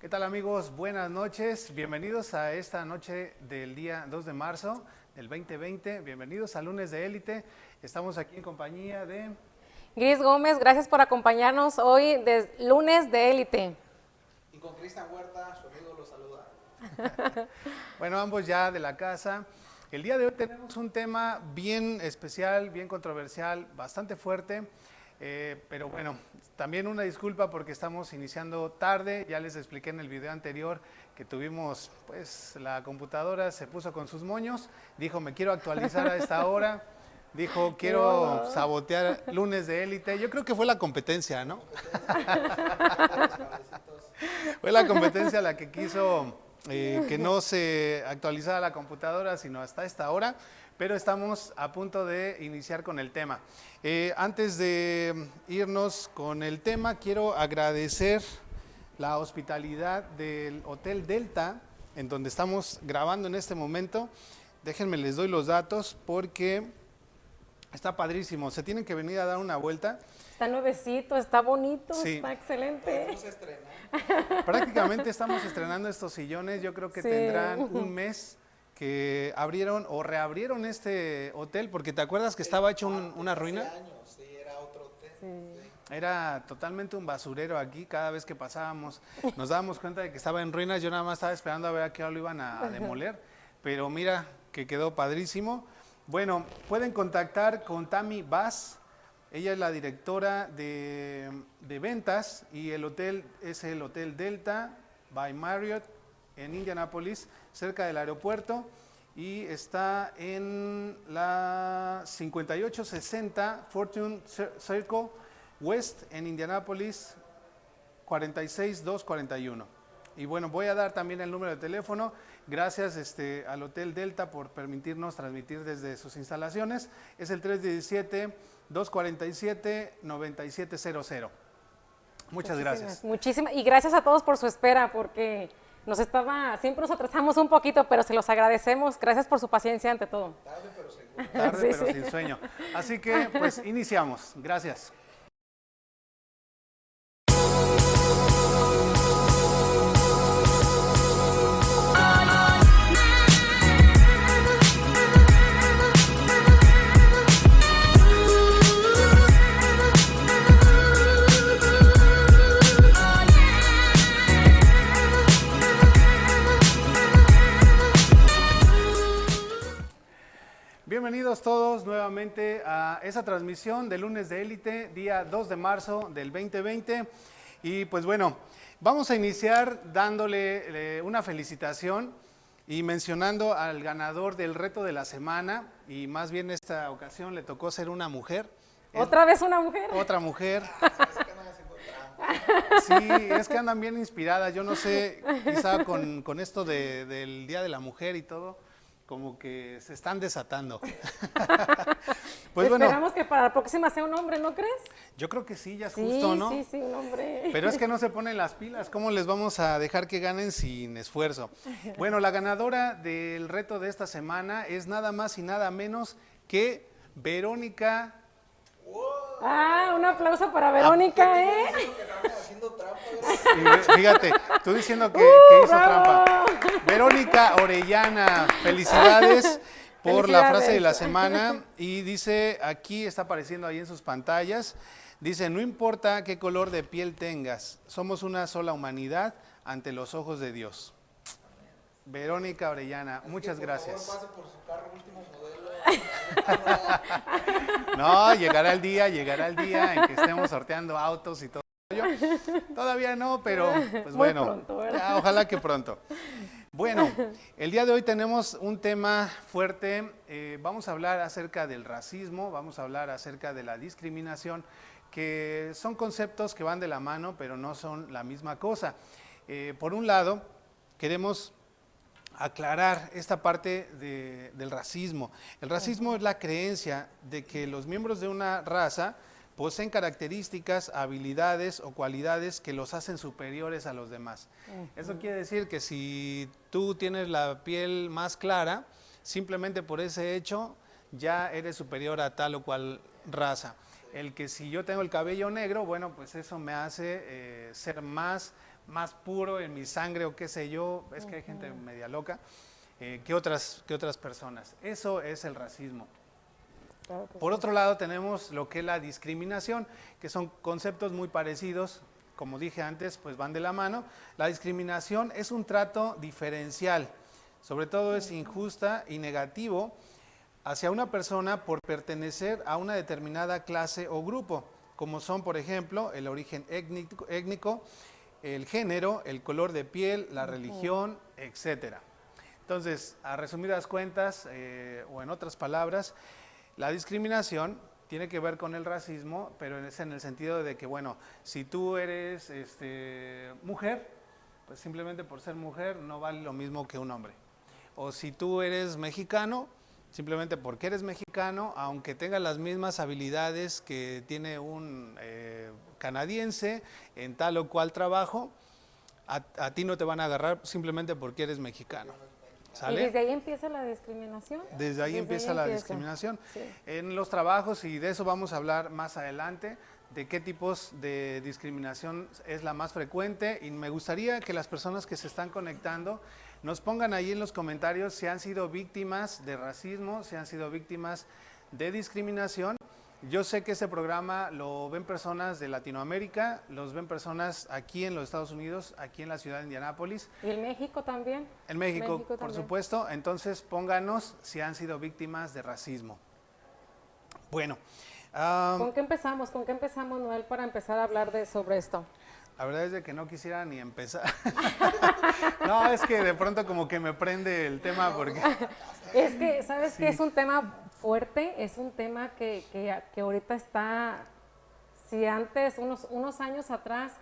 ¿Qué tal amigos? Buenas noches, bienvenidos a esta noche del día 2 de marzo del 2020, bienvenidos a Lunes de Élite, estamos aquí en compañía de... Gris Gómez, gracias por acompañarnos hoy de Lunes de Élite. Y con Cristian Huerta, su amigo, lo saluda. Bueno, ambos ya de la casa. El día de hoy tenemos un tema bien especial, bien controversial, bastante fuerte, pero bueno, también una disculpa porque estamos iniciando tarde. Ya les expliqué en el video anterior que tuvimos, pues la computadora se puso con sus moños, dijo me quiero actualizar a esta hora, dijo quiero sabotear Lunes de Élite. Yo creo que fue la competencia, ¿no? Fue la competencia la que quiso que no se actualizara la computadora sino hasta esta hora, pero estamos a punto de iniciar con el tema. Antes de irnos con el tema, quiero agradecer la hospitalidad del Hotel Delta, en donde estamos grabando en este momento. Déjenme, les doy los datos porque está padrísimo. Se tienen que venir a dar una vuelta. Está nuevecito, está bonito, Sí. está excelente. No se estrena. Prácticamente estamos estrenando estos sillones. Yo creo que Sí. tendrán un mes que abrieron o reabrieron este hotel, porque te acuerdas que estaba hecho una ruina. Hace años, sí, era otro hotel. Sí. Era totalmente un basurero aquí. Cada vez que pasábamos nos dábamos cuenta de que estaba en ruinas. Yo nada más estaba esperando a ver a qué hora lo iban a demoler, pero mira que quedó padrísimo. Bueno, pueden contactar con Tami Bass. Ella es la directora de ventas y el hotel es el Hotel Delta by Marriott en Indianapolis, cerca del aeropuerto, y está en la 5860 Fortune Circle West en Indianapolis, 46241. Y bueno, voy a dar también el número de teléfono. Gracias al Hotel Delta por permitirnos transmitir desde sus instalaciones. Es el 317-247-9700. Muchas gracias. Muchísimas. Y gracias a todos por su espera, porque siempre nos atrasamos un poquito, pero se los agradecemos. Gracias por su paciencia ante todo. Tarde pero seguro. Tarde, Sí, pero sí. sin sueño. Así que, pues, iniciamos. Gracias. Bienvenidos todos nuevamente a esa transmisión de Lunes de Élite, día 2 de marzo del 2020. Y pues bueno, vamos a iniciar dándole una felicitación y mencionando al ganador del reto de la semana, y más bien esta ocasión le tocó ser una mujer. ¿Otra vez una mujer? Otra mujer. Parece que andan haciendo trampa. Sí, es que andan bien inspiradas. Yo no sé, quizá con esto del Día de la Mujer y todo, como que se están desatando. Pues bueno, Esperamos que para la próxima sea un hombre, ¿no crees? yo creo que sí, ya es Sí, justo, ¿no? sí, un hombre. Pero es que no se ponen las pilas. ¿Cómo les vamos a dejar que ganen sin esfuerzo? Bueno, la ganadora del reto de esta semana es nada más y nada menos que Verónica. Un aplauso para Verónica, ¿eh? Dijo que andan haciendo trampa, ¿verdad? Y fíjate, tú diciendo que hizo bravo. trampa. Verónica Orellana, felicidades por la frase de la Felicidades. semana. Y dice, aquí está apareciendo ahí en sus pantallas, dice, no importa qué color de piel tengas, somos una sola humanidad ante los ojos de Dios. Verónica Orellana, muchas gracias. Por favor, pase por su carro último modelo. No, llegará el día en que estemos sorteando autos y todo. Todavía no, pero pues Muy bueno, pronto, ¿verdad? ya, ojalá que pronto. Bueno, el día de hoy tenemos un tema fuerte. Vamos a hablar acerca del racismo, vamos a hablar acerca de la discriminación, que son conceptos que van de la mano, pero no son la misma cosa. Por un lado, queremos aclarar esta parte del racismo. El racismo es la creencia de que los miembros de una raza poseen características, habilidades o cualidades que los hacen superiores a los demás. Eso quiere decir que si tú tienes la piel más clara, simplemente por ese hecho ya eres superior a tal o cual raza. el que si yo tengo el cabello negro, bueno, pues eso me hace ser más puro en mi sangre o qué sé yo, es que hay gente media loca, que otras personas. Eso es el racismo. Claro que Por sí. otro lado tenemos lo que es la discriminación, que son conceptos muy parecidos, como dije antes, pues van de la mano. La discriminación es un trato diferencial, sobre todo es injusta y negativo hacia una persona por pertenecer a una determinada clase o grupo, como son, por ejemplo, el origen étnico, el género, el color de piel, la religión, etcétera. Entonces, a resumidas cuentas, o en otras palabras, la discriminación tiene que ver con el racismo, pero es en el sentido de que, bueno, si tú eres mujer, pues simplemente por ser mujer no vale lo mismo que un hombre. O si tú eres mexicano, simplemente porque eres mexicano, aunque tengas las mismas habilidades que tiene un canadiense en tal o cual trabajo, a ti no te van a agarrar simplemente porque eres mexicano. ¿Y ¿Sale? desde ahí empieza la discriminación? Desde ahí empieza la discriminación. Sí. En los trabajos, y de eso vamos a hablar más adelante, de qué tipos de discriminación es la más frecuente, y me gustaría que las personas que se están conectando nos pongan ahí en los comentarios si han sido víctimas de racismo, si han sido víctimas de discriminación. Yo sé que este programa lo ven personas de Latinoamérica, los ven personas aquí en los Estados Unidos, aquí en la ciudad de Indianápolis, ¿Y en México también? en México, por también. supuesto. Entonces pónganos si han sido víctimas de racismo. Bueno, ¿Con qué empezamos? ¿Con qué empezamos, Noel, para empezar a hablar sobre esto? la verdad es de que no quisiera ni empezar. No, es que de pronto como que me prende el tema porque... Es que, ¿sabes Sí. qué? Es un tema fuerte, es un tema que ahorita está, si antes, unos años atrás,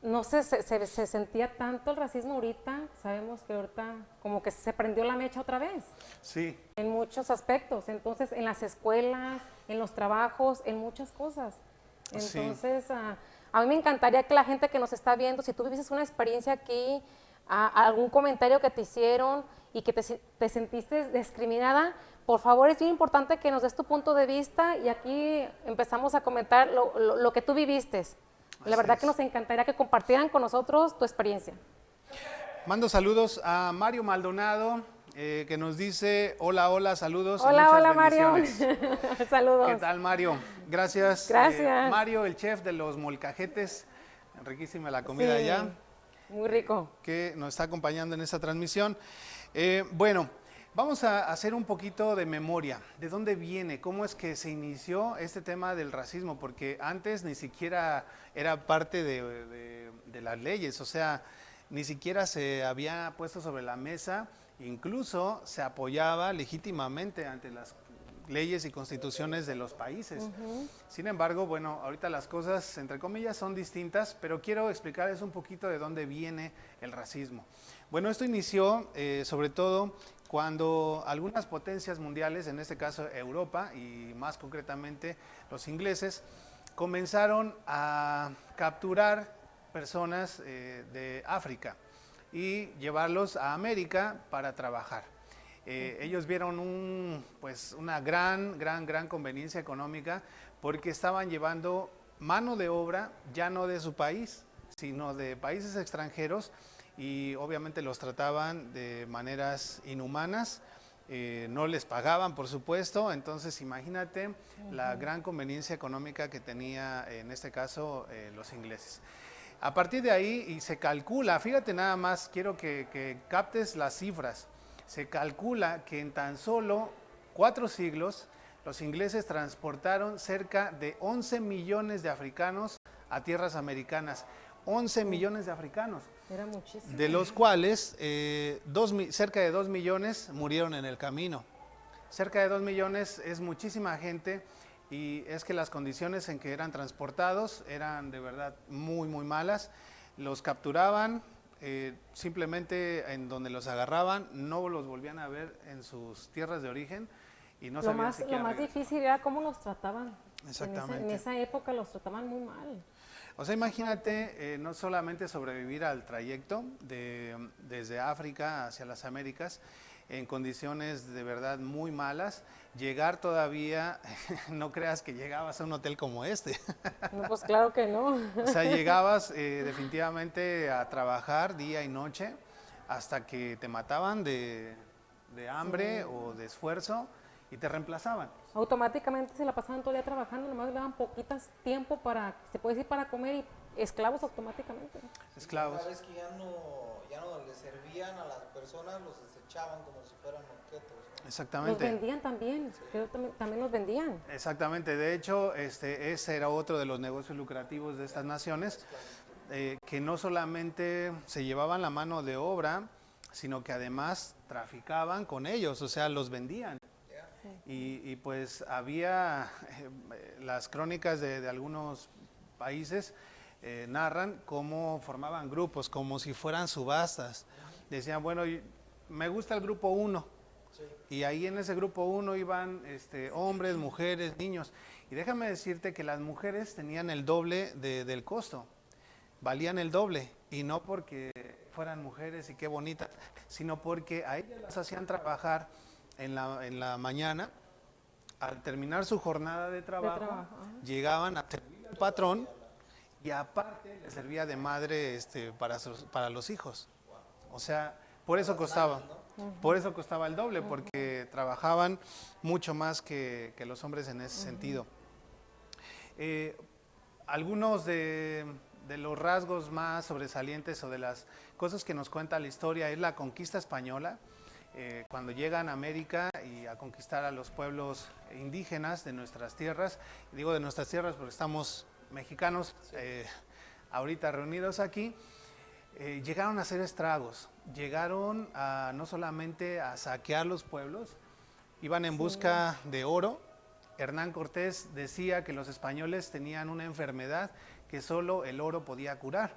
no sé, se sentía tanto el racismo, ahorita sabemos que ahorita como que se prendió la mecha otra vez, Sí, en muchos aspectos, entonces en las escuelas, en los trabajos, en muchas cosas. Sí. Entonces, a mí me encantaría que la gente que nos está viendo, si tú viviste una experiencia aquí, algún comentario que te hicieron y que te sentiste discriminada, por favor, es bien importante que nos des tu punto de vista y aquí empezamos a comentar lo que tú viviste. La Así verdad es. que nos encantaría que compartieran con nosotros tu experiencia. mando saludos a Mario Maldonado, que nos dice, hola, hola, saludos. y Hola, muchas hola, Mario. bendiciones. Saludos. ¿Qué tal, Mario? Gracias. Gracias. Mario, el chef de los molcajetes, riquísima la comida Sí, allá, muy rico. que nos está acompañando en esta transmisión. Bueno, vamos a hacer un poquito de memoria. ¿De dónde viene? ¿Cómo es que se inició este tema del racismo? Porque antes ni siquiera era parte de las leyes, o sea, ni siquiera se había puesto sobre la mesa, incluso se apoyaba legítimamente ante las leyes y constituciones de los países. Sin embargo, bueno, ahorita las cosas, entre comillas, son distintas, pero quiero explicarles un poquito de dónde viene el racismo. Bueno, esto inició sobre todo cuando algunas potencias mundiales, en este caso Europa y más concretamente los ingleses, comenzaron a capturar personas de África y llevarlos a América para trabajar. Ellos vieron una gran conveniencia económica porque estaban llevando mano de obra ya no de su país, sino de países extranjeros, y obviamente los trataban de maneras inhumanas, no les pagaban, por supuesto. Entonces imagínate la gran conveniencia económica que tenía en este caso los ingleses. A partir de ahí, y se calcula, fíjate nada más, quiero que captes las cifras. Se calcula que en tan solo 4 siglos los ingleses transportaron cerca de 11 millones de africanos a tierras americanas. 11 millones de africanos, Era muchísimo. de los cuales cerca de 2 millones murieron en el camino. Cerca de 2 millones es muchísima gente, y es que las condiciones en que eran transportados eran de verdad muy malas. Los capturaban, simplemente en donde los agarraban no los volvían a ver en sus tierras de origen y no Lo sabían más siquiera regresar. difícil era cómo los trataban. Exactamente. En esa época los trataban muy mal. O sea, imagínate no solamente sobrevivir al trayecto desde África hacia las Américas, en condiciones de verdad muy malas. Llegar todavía, no creas que llegabas a un hotel como este. No, pues claro que no. O sea, llegabas definitivamente a trabajar día y noche hasta que te mataban de hambre o de esfuerzo y te reemplazaban. Automáticamente se la pasaban todo el día trabajando, nomás le daban poquitas tiempo para, se puede decir, para comer, y esclavos automáticamente. Esclavos. Una vez que ya no les servían a las personas, los desechaban como si fueran objetos, ¿no? Exactamente. Los vendían también, creo también los vendían. Exactamente, de hecho, ese era otro de los negocios lucrativos de estas naciones, que no solamente se llevaban la mano de obra, sino que además traficaban con ellos, o sea, los vendían. Y pues había, las crónicas de algunos países narran cómo formaban grupos, como si fueran subastas. Decían, bueno, me gusta el grupo 1. Y ahí en ese grupo 1 iban hombres, mujeres, niños. Y déjame decirte que las mujeres tenían el doble del costo, valían el doble. Y no porque fueran mujeres y qué bonitas, sino porque a ellas las hacían trabajar en la mañana. Al terminar su jornada de trabajo, llegaban a servir al patrón y aparte les servía de madre para los hijos. O sea, por eso costaba. Por eso costaba el doble, porque trabajaban mucho más que los hombres en ese sentido. Algunos de los rasgos más sobresalientes o de las cosas que nos cuenta la historia es la conquista española, cuando llegan a América y a conquistar a los pueblos indígenas de nuestras tierras. Digo de nuestras tierras porque estamos mexicanos ahorita reunidos aquí. Llegaron a hacer estragos, llegaron no solamente a saquear los pueblos, iban en busca de oro. Hernán Cortés decía que los españoles tenían una enfermedad que solo el oro podía curar.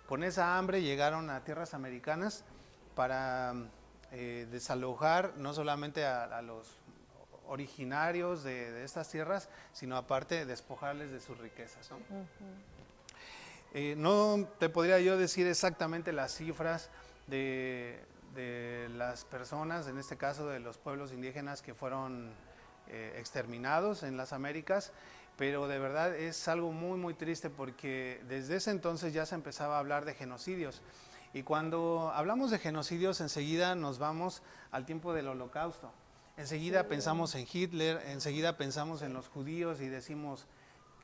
Con esa hambre llegaron a tierras americanas para desalojar no solamente a los originarios de estas tierras, sino aparte despojarles de sus riquezas, ¿no? No te podría yo decir exactamente las cifras de las personas, en este caso de los pueblos indígenas que fueron exterminados en las Américas, pero de verdad es algo muy muy triste porque desde ese entonces ya se empezaba a hablar de genocidios. Y cuando hablamos de genocidios enseguida nos vamos al tiempo del Holocausto. Enseguida pensamos en Hitler, enseguida pensamos en los judíos y decimos,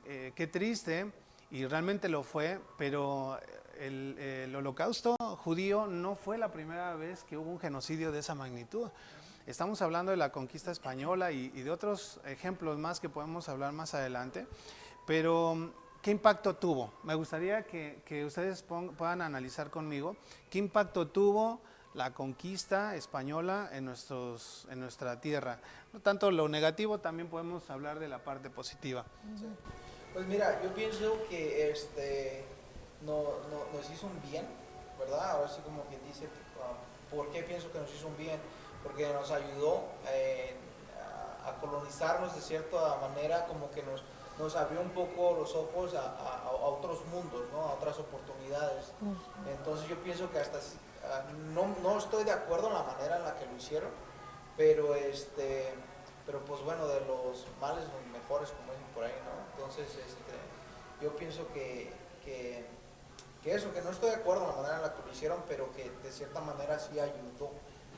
qué triste. Y realmente lo fue, pero el Holocausto judío no fue la primera vez que hubo un genocidio de esa magnitud. Estamos hablando de la conquista española y de otros ejemplos más que podemos hablar más adelante, pero ¿qué impacto tuvo? Me gustaría que ustedes puedan analizar conmigo qué impacto tuvo la conquista española en nuestra tierra. No tanto lo negativo, también podemos hablar de la parte positiva. Sí. Pues mira, yo pienso que nos hizo un bien, ¿verdad? Ahora sí como quien dice, ¿por qué pienso que nos hizo un bien? Porque nos ayudó a colonizarnos de cierta manera, como que nos abrió un poco los ojos a otros mundos, ¿no? A otras oportunidades. Entonces yo pienso que hasta no estoy de acuerdo en la manera en la que lo hicieron, pero pues bueno, de los males los mejores, como dicen por ahí, ¿no? Entonces yo pienso que eso, que no estoy de acuerdo en la manera en la que lo hicieron, pero que de cierta manera sí ayudó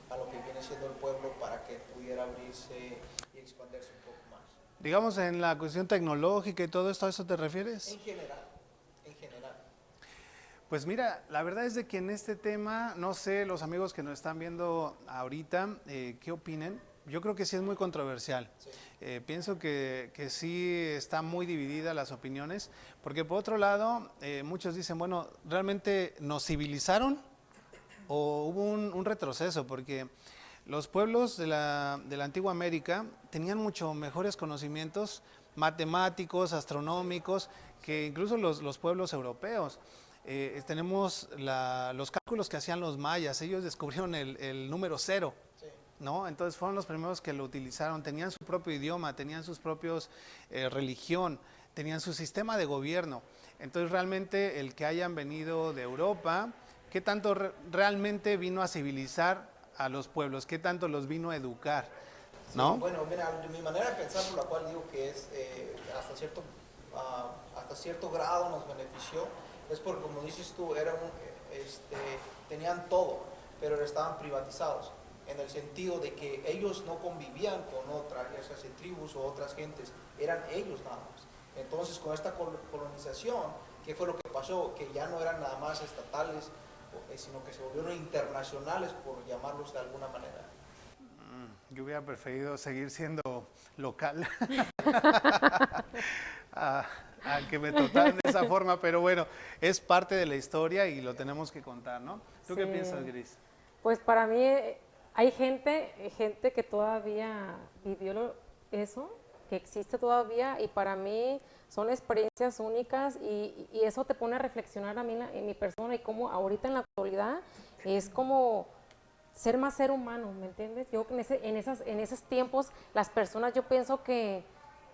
a lo que viene siendo el pueblo para que pudiera abrirse y expandirse un poco más. Digamos, en la cuestión tecnológica y todo esto, ¿a eso te refieres? En general. Pues mira, la verdad es de que en este tema, no sé, los amigos que nos están viendo ahorita, ¿qué opinen? Yo creo que sí es muy controversial. Sí. Pienso que sí está muy dividida las opiniones, porque por otro lado, muchos dicen, bueno, ¿realmente nos civilizaron o hubo un retroceso? Porque los pueblos de la antigua América tenían mucho mejores conocimientos matemáticos, astronómicos, que incluso los pueblos europeos. Tenemos los cálculos que hacían los mayas, ellos descubrieron el número 0. ¿No? Entonces fueron los primeros que lo utilizaron, tenían su propio idioma, tenían sus propios religión, tenían su sistema de gobierno. Entonces realmente el que hayan venido de Europa, ¿qué tanto realmente vino a civilizar a los pueblos? ¿Qué tanto los vino a educar? Sí, ¿No? bueno, mira, mi manera de pensar por la cual digo que es hasta cierto grado nos benefició, es porque como dices tú, tenían todo, pero estaban privatizados, en el sentido de que ellos no convivían con otras, ya sea tribus o otras gentes, eran ellos nada más. Entonces con esta colonización, ¿qué fue lo que pasó? Que ya no eran nada más estatales, sino que se volvieron internacionales, por llamarlos de alguna manera. Yo hubiera preferido seguir siendo local a que me trataran de esa forma, pero bueno, es parte de la historia y lo tenemos que contar, ¿no? ¿Tú qué Sí. piensas, Gris? Pues para mí hay gente que todavía vivió eso, que existe todavía, y para mí son experiencias únicas y eso te pone a reflexionar a mí en mi persona y cómo ahorita en la actualidad es como ser más ser humano, ¿me entiendes? Yo en esos tiempos las personas yo pienso que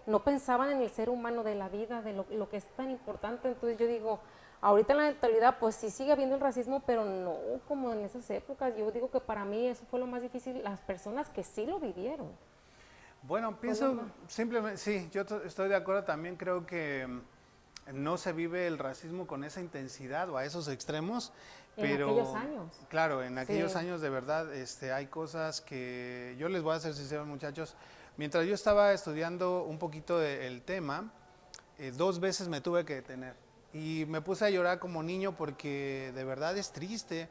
no pensaban en el ser humano, de la vida, de lo que es tan importante. Entonces yo digo, ahorita en la actualidad pues sí sigue habiendo el racismo, pero no como en esas épocas. Yo digo que para mí eso fue lo más difícil, las personas que sí lo vivieron. Bueno, pienso simplemente, sí, yo estoy de acuerdo, también creo que no se vive el racismo con esa intensidad o a esos extremos, pero En aquellos años. claro, en aquellos Sí. años de verdad hay cosas que yo les voy a ser sincero, muchachos. Mientras yo estaba estudiando un poquito el tema, 2 veces me tuve que detener y me puse a llorar como niño porque de verdad es triste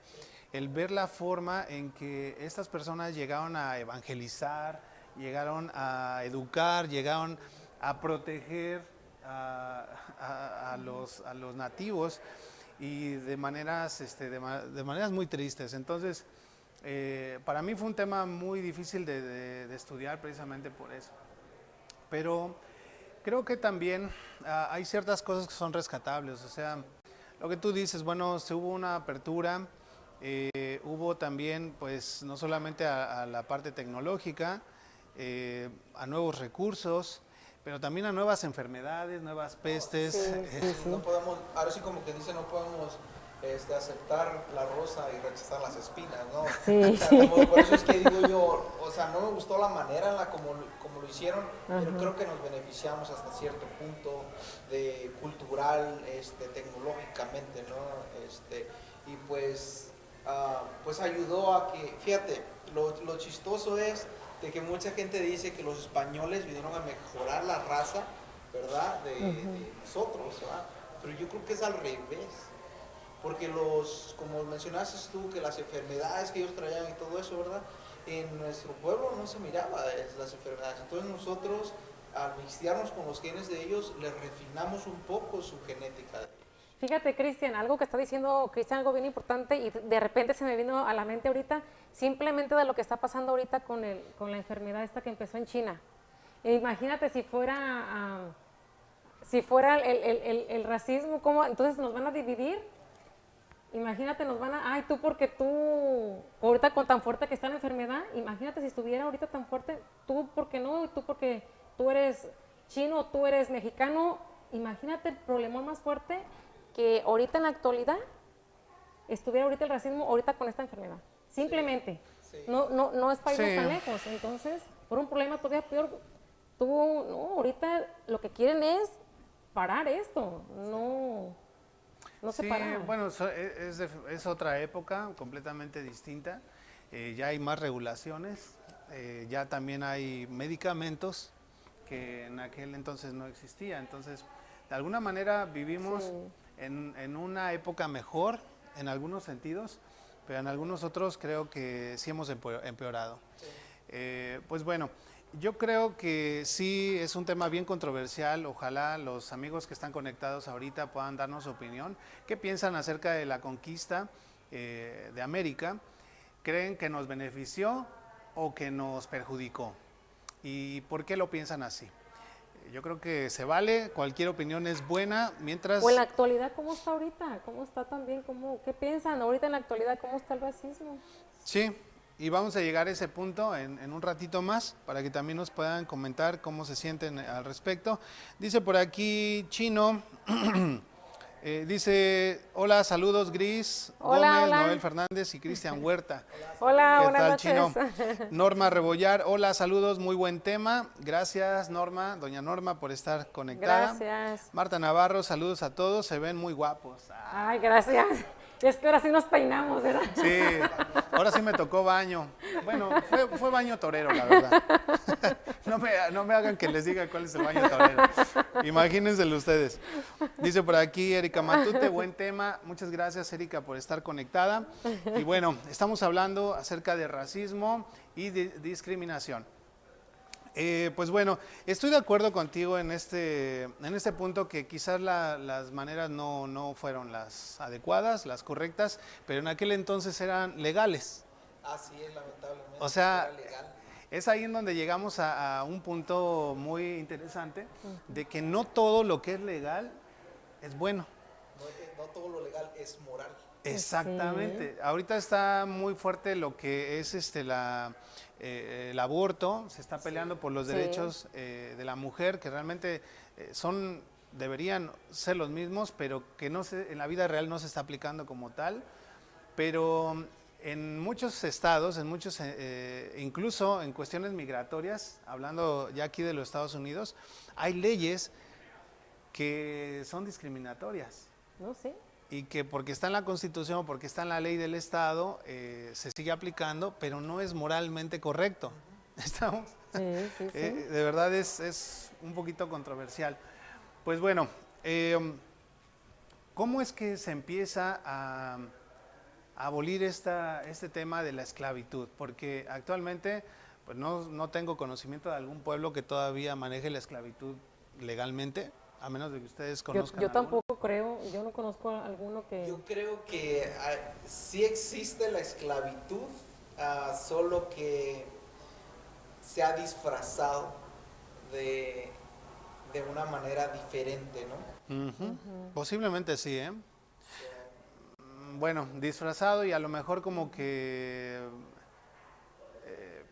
el ver la forma en que estas personas llegaron a evangelizar, llegaron a educar, llegaron a proteger a los nativos y de maneras, de maneras muy tristes. Entonces, para mí fue un tema muy difícil de estudiar precisamente por eso. Pero creo que también hay ciertas cosas que son rescatables. O sea, lo que tú dices, bueno, se hubo una apertura, hubo también, pues, no solamente a la parte tecnológica, a nuevos recursos, pero también a nuevas enfermedades, nuevas pestes. No podemos, ahora sí como que dice, no podemos aceptar la rosa y rechazar las espinas, ¿no? Sí. O sea, por eso es que digo yo, o sea, no me gustó la manera en la como lo hicieron, pero creo que nos beneficiamos hasta cierto punto de cultural, tecnológicamente, ¿no? Y pues, pues ayudó a que, fíjate, lo chistoso es de que mucha gente dice que los españoles vinieron a mejorar la raza, ¿verdad? De nosotros, ¿verdad? Pero yo creo que es al revés. Porque como mencionaste tú, que las enfermedades que ellos traían y todo eso, ¿verdad? En nuestro pueblo no se miraba las enfermedades. Entonces nosotros, al mixtearnos con los genes de ellos, les refinamos un poco su genética. Fíjate, Cristian, algo que está diciendo Cristian, algo bien importante, y de repente se me vino a la mente ahorita, simplemente de lo que está pasando ahorita con la enfermedad esta que empezó en China. Imagínate si fuera el racismo, ¿cómo? Entonces nos van a dividir. Imagínate, nos van a, ay, tú porque tú, ahorita con tan fuerte que está la enfermedad, imagínate si estuviera ahorita tan fuerte, tú porque no, tú porque tú eres chino, tú eres mexicano, imagínate el problema más fuerte que ahorita en la actualidad estuviera ahorita el racismo, ahorita con esta enfermedad. Simplemente, Sí. no es para irnos Sí. tan lejos, entonces, por un problema todavía peor, no, ahorita lo que quieren es parar esto, no se Sí, para. bueno, es otra época completamente distinta. Ya hay más regulaciones, ya también hay medicamentos que en aquel entonces no existía. Entonces, de alguna manera vivimos Sí. en una época mejor en algunos sentidos, pero en algunos otros creo que sí hemos empeorado. Pues bueno, yo creo que sí es un tema bien controversial. Ojalá los amigos que están conectados ahorita puedan darnos su opinión. ¿Qué piensan acerca de la conquista de América? ¿Creen que nos benefició o que nos perjudicó? ¿Y por qué lo piensan así? Yo creo que se vale, cualquier opinión es buena, mientras... O en la actualidad, ¿cómo está ahorita? ¿Cómo está también? ¿Qué piensan ahorita en la actualidad? ¿Cómo está el racismo? Sí, y vamos a llegar a ese punto en un ratito más para que también nos puedan comentar cómo se sienten al respecto. Dice por aquí Chino, Dice, hola, saludos Gris, Hola, Gómez, hola. Noel Fernández y Cristian Huerta. Hola, ¿Qué buenas tal, noches. Chino? Norma Rebollar, hola, saludos, muy buen tema. Gracias, Norma, doña Norma, por estar conectada. Gracias. Marta Navarro, saludos a todos, se ven muy guapos. Ay, gracias. Es que ahora sí nos peinamos, ¿verdad? Sí, ahora sí me tocó baño. Bueno, fue baño torero, la verdad. No me hagan que les diga cuál es el baño torero. Imagínenselo ustedes. Dice por aquí Erika Matute, buen tema. Muchas gracias, Erika, por estar conectada. Y bueno, estamos hablando acerca de racismo y de discriminación. Pues bueno, estoy de acuerdo contigo en este punto que quizás las maneras no fueron las adecuadas, las correctas, pero en aquel entonces eran legales. Así es, lamentablemente. O sea, era legal. es ahí en donde llegamos a un punto muy interesante de que no todo lo que es legal es bueno. No todo lo legal es moral. Exactamente. Ahorita está muy fuerte lo que es el aborto, se está peleando por los Sí. derechos de la mujer, que realmente deberían ser los mismos, pero que en la vida real no se está aplicando como tal. Pero en muchos estados, incluso en cuestiones migratorias, hablando ya aquí de los Estados Unidos, hay leyes que son discriminatorias. No sé. Y que porque está en la Constitución, porque está en la ley del Estado, se sigue aplicando, pero no es moralmente correcto. ¿Estamos? Sí, sí, sí. De verdad es un poquito controversial. Pues bueno, ¿cómo es que se empieza a abolir este tema de la esclavitud? Porque actualmente pues no tengo conocimiento de algún pueblo que todavía maneje la esclavitud legalmente, a menos de que ustedes conozcan Yo alguno. tampoco creo, yo no conozco a alguno que... Yo creo que sí existe la esclavitud, solo que se ha disfrazado de una manera diferente, ¿no? Posiblemente sí, ¿eh? Bueno, disfrazado y a lo mejor como que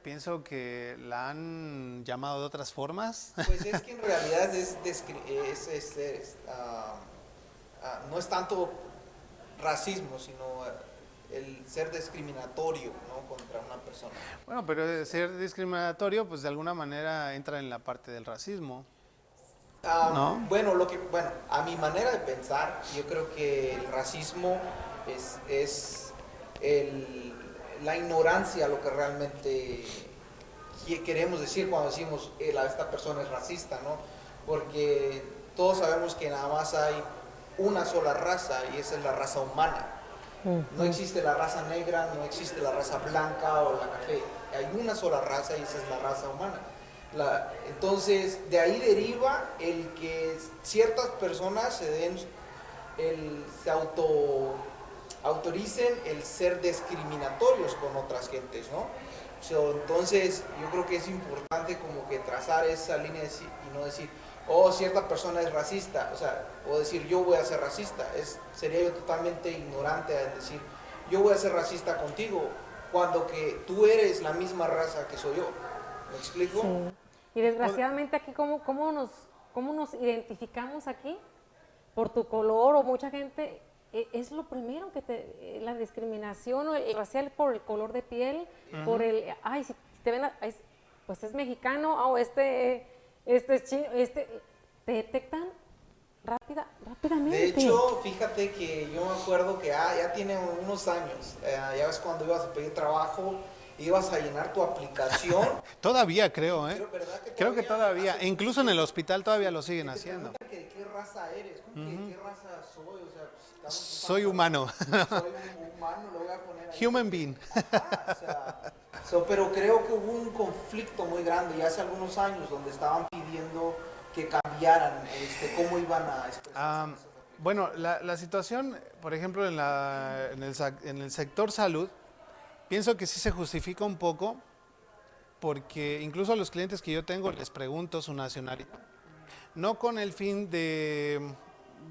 pienso que la han llamado de otras formas. Pues es que en realidad no es tanto racismo, sino el ser discriminatorio, ¿no?, contra una persona. Bueno, pero ser discriminatorio pues de alguna manera entra en la parte del racismo. ¿No? Bueno, a mi manera de pensar, yo creo que el racismo es la ignorancia lo que realmente queremos decir cuando decimos esta persona es racista, ¿no? Porque todos sabemos que nada más hay una sola raza y esa es la raza humana. No existe la raza negra, no existe la raza blanca o la café. Hay una sola raza y esa es la raza humana. Entonces, de ahí deriva el que ciertas personas se autoricen el ser discriminatorios con otras gentes, ¿no? Entonces, yo creo que es importante como que trazar esa línea y no decir, oh, cierta persona es racista, o decir, yo voy a ser racista. Sería yo totalmente ignorante al decir, yo voy a ser racista contigo, cuando que tú eres la misma raza que soy yo. ¿Me explico? Sí. Y desgraciadamente aquí, ¿cómo nos identificamos aquí? Por tu color o mucha gente, es lo primero que la discriminación o el racial por el color de piel, por ay, si te ven, pues es mexicano, o este es chino, te detectan rápidamente. De hecho, fíjate que yo me acuerdo que ya tiene unos años, ya ves cuando ibas a pedir trabajo, ibas a llenar tu aplicación. Todavía creo, ¿eh? ¿Verdad que Creo que todavía, incluso en el hospital todavía lo siguen te haciendo. preguntan que de qué raza eres, ¿cómo que de qué raza soy? O sea, pues, estamos Soy humano. Soy un humano, lo voy a poner ahí. Human being. Pero creo que hubo un conflicto muy grande ya hace algunos años donde estaban pidiendo que cambiaran cómo iban a expresarse. Bueno, la situación, por ejemplo, en el sector salud, pienso que sí se justifica un poco, porque incluso a los clientes que yo tengo les pregunto su nacionalidad, no con el fin de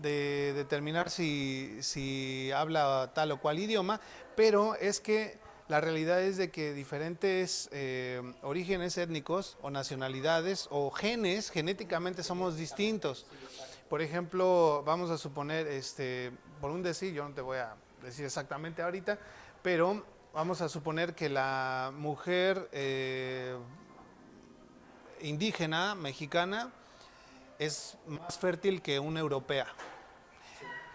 determinar si habla tal o cual idioma, pero es que la realidad es de que diferentes orígenes étnicos o nacionalidades o genéticamente somos distintos. Por ejemplo, vamos a suponer, por un decir, yo no te voy a decir exactamente ahorita, pero vamos a suponer que la mujer indígena mexicana es más fértil que una europea.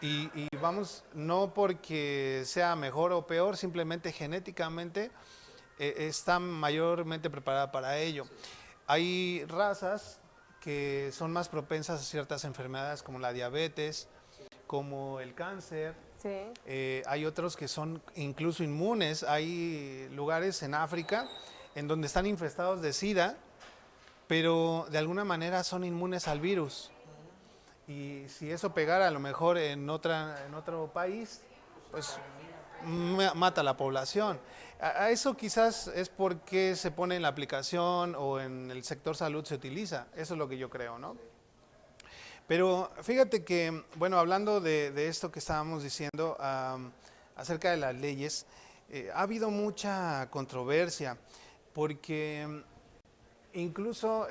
Y vamos, no porque sea mejor o peor, simplemente genéticamente está mayormente preparada para ello. Hay razas que son más propensas a ciertas enfermedades como la diabetes, como el cáncer. Sí. Hay otros que son incluso inmunes. Hay lugares en África en donde están infestados de SIDA, pero de alguna manera son inmunes al virus. Y si eso pegara a lo mejor en otro país, pues mata a la población. A eso quizás es porque se pone en la aplicación o en el sector salud se utiliza. Eso es lo que yo creo, ¿no? Pero fíjate que, bueno, hablando de esto que estábamos diciendo acerca de las leyes, ha habido mucha controversia porque incluso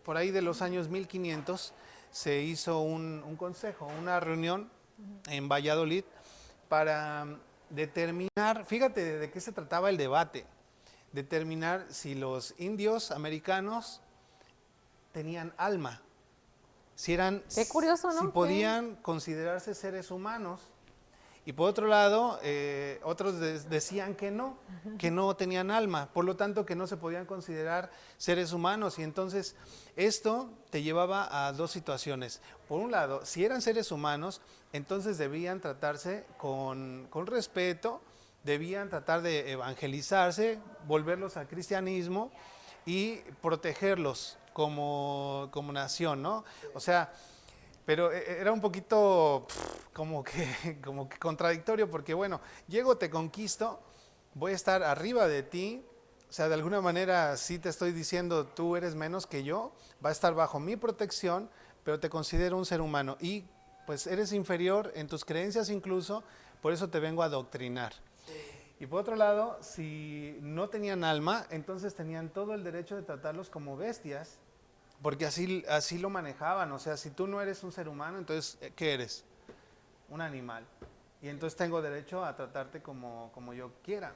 por ahí de los años 1500 se hizo un consejo, una reunión en Valladolid para determinar, fíjate de qué se trataba el debate, determinar si los indios americanos tenían alma, Qué curioso, ¿no? si podían considerarse seres humanos. Y por otro lado, otros decían que no tenían alma, por lo tanto que no se podían considerar seres humanos. Y entonces esto te llevaba a dos situaciones. Por un lado, si eran seres humanos, entonces debían tratarse con respeto, debían tratar de evangelizarse, volverlos al cristianismo y protegerlos como nación, ¿no? O sea, pero era un poquito como que contradictorio porque, bueno, llego, te conquisto, voy a estar arriba de ti, o sea, de alguna manera sí te estoy diciendo tú eres menos que yo, va a estar bajo mi protección, pero te considero un ser humano y pues eres inferior en tus creencias incluso, por eso te vengo a adoctrinar. Sí. Y por otro lado, si no tenían alma, entonces tenían todo el derecho de tratarlos como bestias, porque así lo manejaban. O sea, si tú no eres un ser humano, entonces, ¿qué eres? Un animal. Y entonces tengo derecho a tratarte como yo quiera.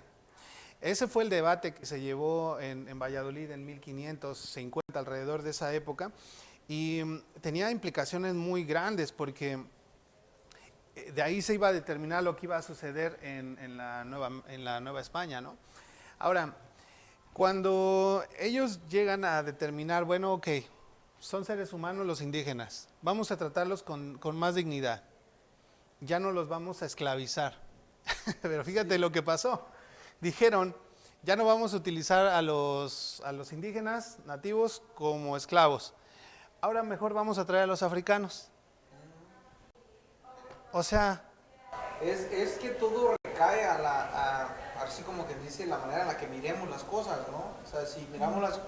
Ese fue el debate que se llevó en Valladolid en 1550, alrededor de esa época. Y tenía implicaciones muy grandes porque de ahí se iba a determinar lo que iba a suceder en la Nueva España, ¿no? Ahora, cuando ellos llegan a determinar, bueno, ok, son seres humanos los indígenas, vamos a tratarlos con más dignidad, ya no los vamos a esclavizar. Pero fíjate lo que pasó, dijeron, ya no vamos a utilizar a los indígenas nativos como esclavos, ahora mejor vamos a traer a los africanos. O sea... Es que todo recae así como que dice, la manera en la que miremos las cosas, ¿no? O sea, si miramos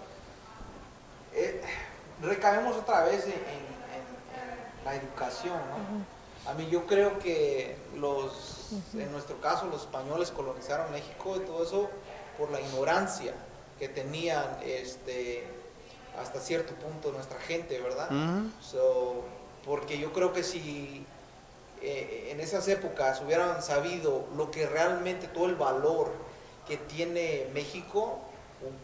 recaemos otra vez en la educación, ¿no? A mí yo creo que en nuestro caso, los españoles colonizaron México y todo eso por la ignorancia que tenían hasta cierto punto nuestra gente, ¿verdad? Porque yo creo que si en esas épocas hubieran sabido lo que realmente, todo el valor que tiene México,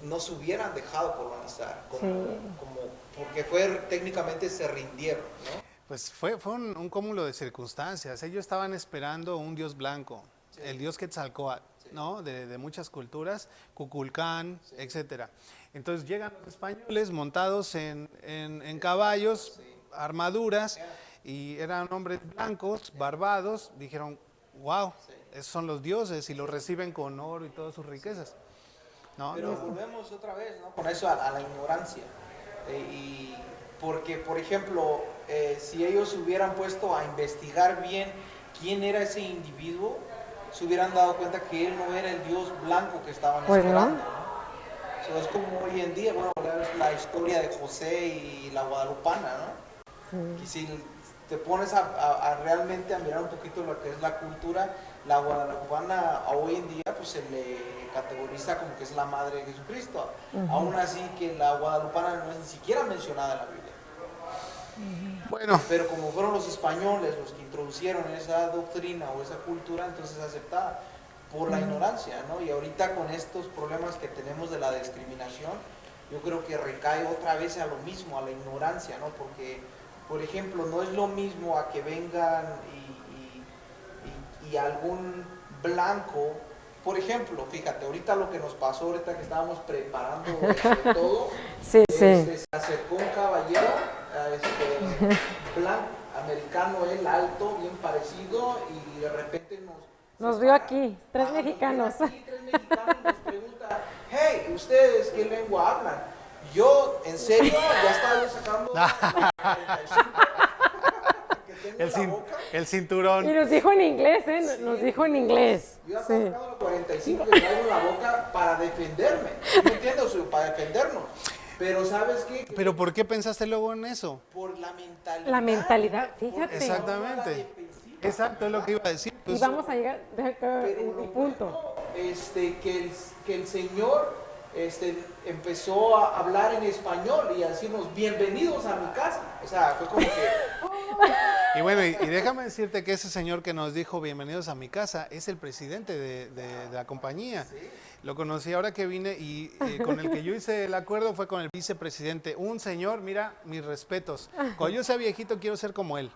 no se hubieran dejado colonizar, porque técnicamente se rindieron, ¿no? Pues fue un cúmulo de circunstancias. Ellos estaban esperando un dios blanco, sí, el dios Quetzalcóatl, sí, ¿no? De muchas culturas, Cuculcán, sí, etcétera. Entonces llegan los españoles montados en caballos, sí, armaduras, y eran hombres blancos, barbados. Dijeron, wow, sí, esos son los dioses, y los reciben con oro y todas sus riquezas. ¿No? Pero volvemos otra vez, ¿no? Con eso a la ignorancia. Y porque, por ejemplo, si ellos se hubieran puesto a investigar bien quién era ese individuo, se hubieran dado cuenta que él no era el dios blanco que estaban esperando, ¿no? So, es como hoy en día, bueno, la historia de José y la guadalupana, ¿no? Y si te pones realmente a mirar un poquito lo que es la cultura, la guadalupana hoy en día pues se le categoriza como que es la madre de Jesucristo. Aún así que la guadalupana no es ni siquiera mencionada en la Biblia. Bueno. Pero como fueron los españoles los que introducieron esa doctrina o esa cultura, entonces aceptada por la ignorancia, ¿no? Y ahorita con estos problemas que tenemos de la discriminación, yo creo que recae otra vez a lo mismo, a la ignorancia, ¿no? Porque, por ejemplo, no es lo mismo a que vengan y algún blanco, por ejemplo, fíjate, ahorita lo que nos pasó, ahorita que estábamos preparando todo, Sí, se acercó un caballero, blanco, americano, él, alto, bien parecido, y de repente nos vio aquí, tres mexicanos. Nos vio aquí, tres mexicanos, nos pregunta, hey, ¿ustedes qué lengua hablan? Yo, en serio, ya estaba yo sacando la 45 que tengo en la boca. El cinturón. Y nos dijo en inglés, ¿eh? Nos dijo en inglés. Yo ya estaba sacando la 45 que traigo en la boca para defenderme. ¿Sí me entiendes? Para defendernos. Pero ¿sabes qué? ¿Pero por qué pensaste luego en eso? Por la mentalidad. La mentalidad, fíjate. Exactamente. Exacto, es lo que iba a decir. Y Pues, vamos a llegar Pero un punto. que el Señor empezó a hablar en español y a decirnos bienvenidos a mi casa. O sea, fue como que... y bueno, y déjame decirte que ese señor que nos dijo bienvenidos a mi casa es el presidente de la compañía. ¿Sí? Lo conocí ahora que vine y con el que yo hice el acuerdo fue con el vicepresidente. Un señor, mira, mis respetos. Cuando yo sea viejito quiero ser como él.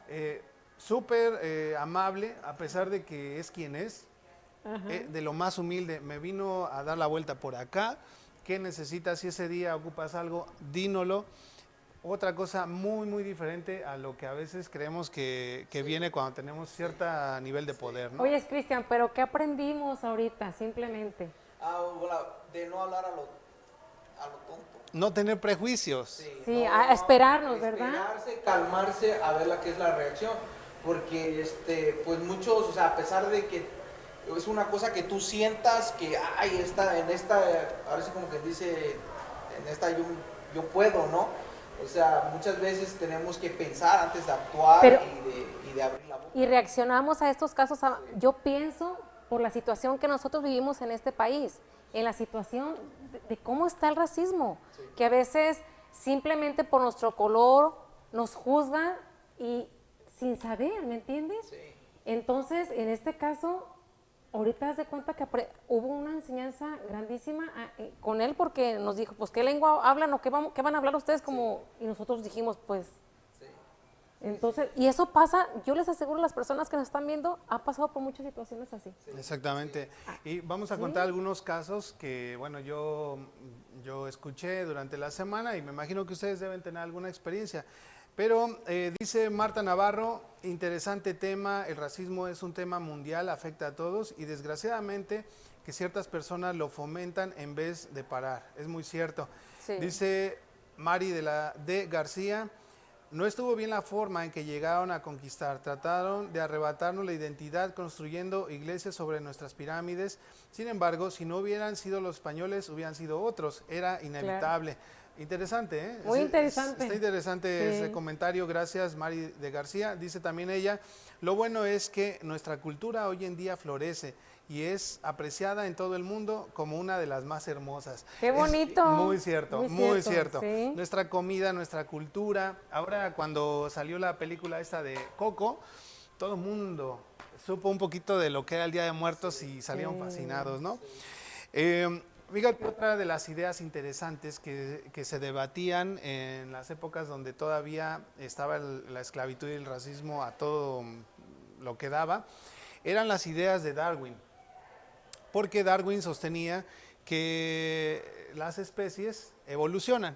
Sí. Súper amable, a pesar de que es quien es, de lo más humilde. Me vino a dar la vuelta por acá. ¿Qué necesitas? Si ese día ocupas algo, dínolo. Otra cosa muy, muy diferente a lo que a veces creemos que viene cuando tenemos cierto nivel de poder, ¿no? Oye, Cristian, pero ¿qué aprendimos ahorita, simplemente? Bueno, de no hablar a lo tonto. No tener prejuicios. Sí, a esperarnos, ¿verdad? Esperarse, calmarse, a ver la que es la reacción. Porque, pues muchos, o sea, a pesar de que es una cosa que tú sientas que, ay, ahora sí como que dice, en esta yo puedo, ¿no? O sea, muchas veces tenemos que pensar antes de actuar y de abrir la boca. Y reaccionamos a estos casos, yo pienso, por la situación que nosotros vivimos en este país, en la situación de cómo está el racismo, que a veces simplemente por nuestro color nos juzgan y sin saber, ¿me entiendes? Sí. Entonces, en este caso, ahorita haz de cuenta que hubo una enseñanza grandísima con él porque nos dijo, pues, ¿qué lengua hablan o qué van a hablar ustedes? Y nosotros dijimos, pues, entonces, y eso pasa, yo les aseguro a las personas que nos están viendo, ha pasado por muchas situaciones así. Exactamente. Y vamos a contar algunos casos que, bueno, yo escuché durante la semana y me imagino que ustedes deben tener alguna experiencia. Pero dice Marta Navarro, interesante tema, el racismo es un tema mundial, afecta a todos y desgraciadamente que ciertas personas lo fomentan en vez de parar. Es muy cierto. Sí. Dice Mari de García, no estuvo bien la forma en que llegaron a conquistar, trataron de arrebatarnos la identidad construyendo iglesias sobre nuestras pirámides, sin embargo, si no hubieran sido los españoles, hubieran sido otros, era inevitable. Claro. Interesante, ¿eh? Muy interesante. Está interesante ese comentario, gracias Mari de García. Dice también ella, lo bueno es que nuestra cultura hoy en día florece y es apreciada en todo el mundo como una de las más hermosas. ¡Qué bonito! Muy cierto, muy cierto. Sí. Nuestra comida, nuestra cultura. Ahora cuando salió la película esta de Coco, todo el mundo supo un poquito de lo que era el Día de Muertos y salieron fascinados, ¿no? Fíjate, otra de las ideas interesantes que se debatían en las épocas donde todavía estaba la esclavitud y el racismo a todo lo que daba, eran las ideas de Darwin. Porque Darwin sostenía que las especies evolucionan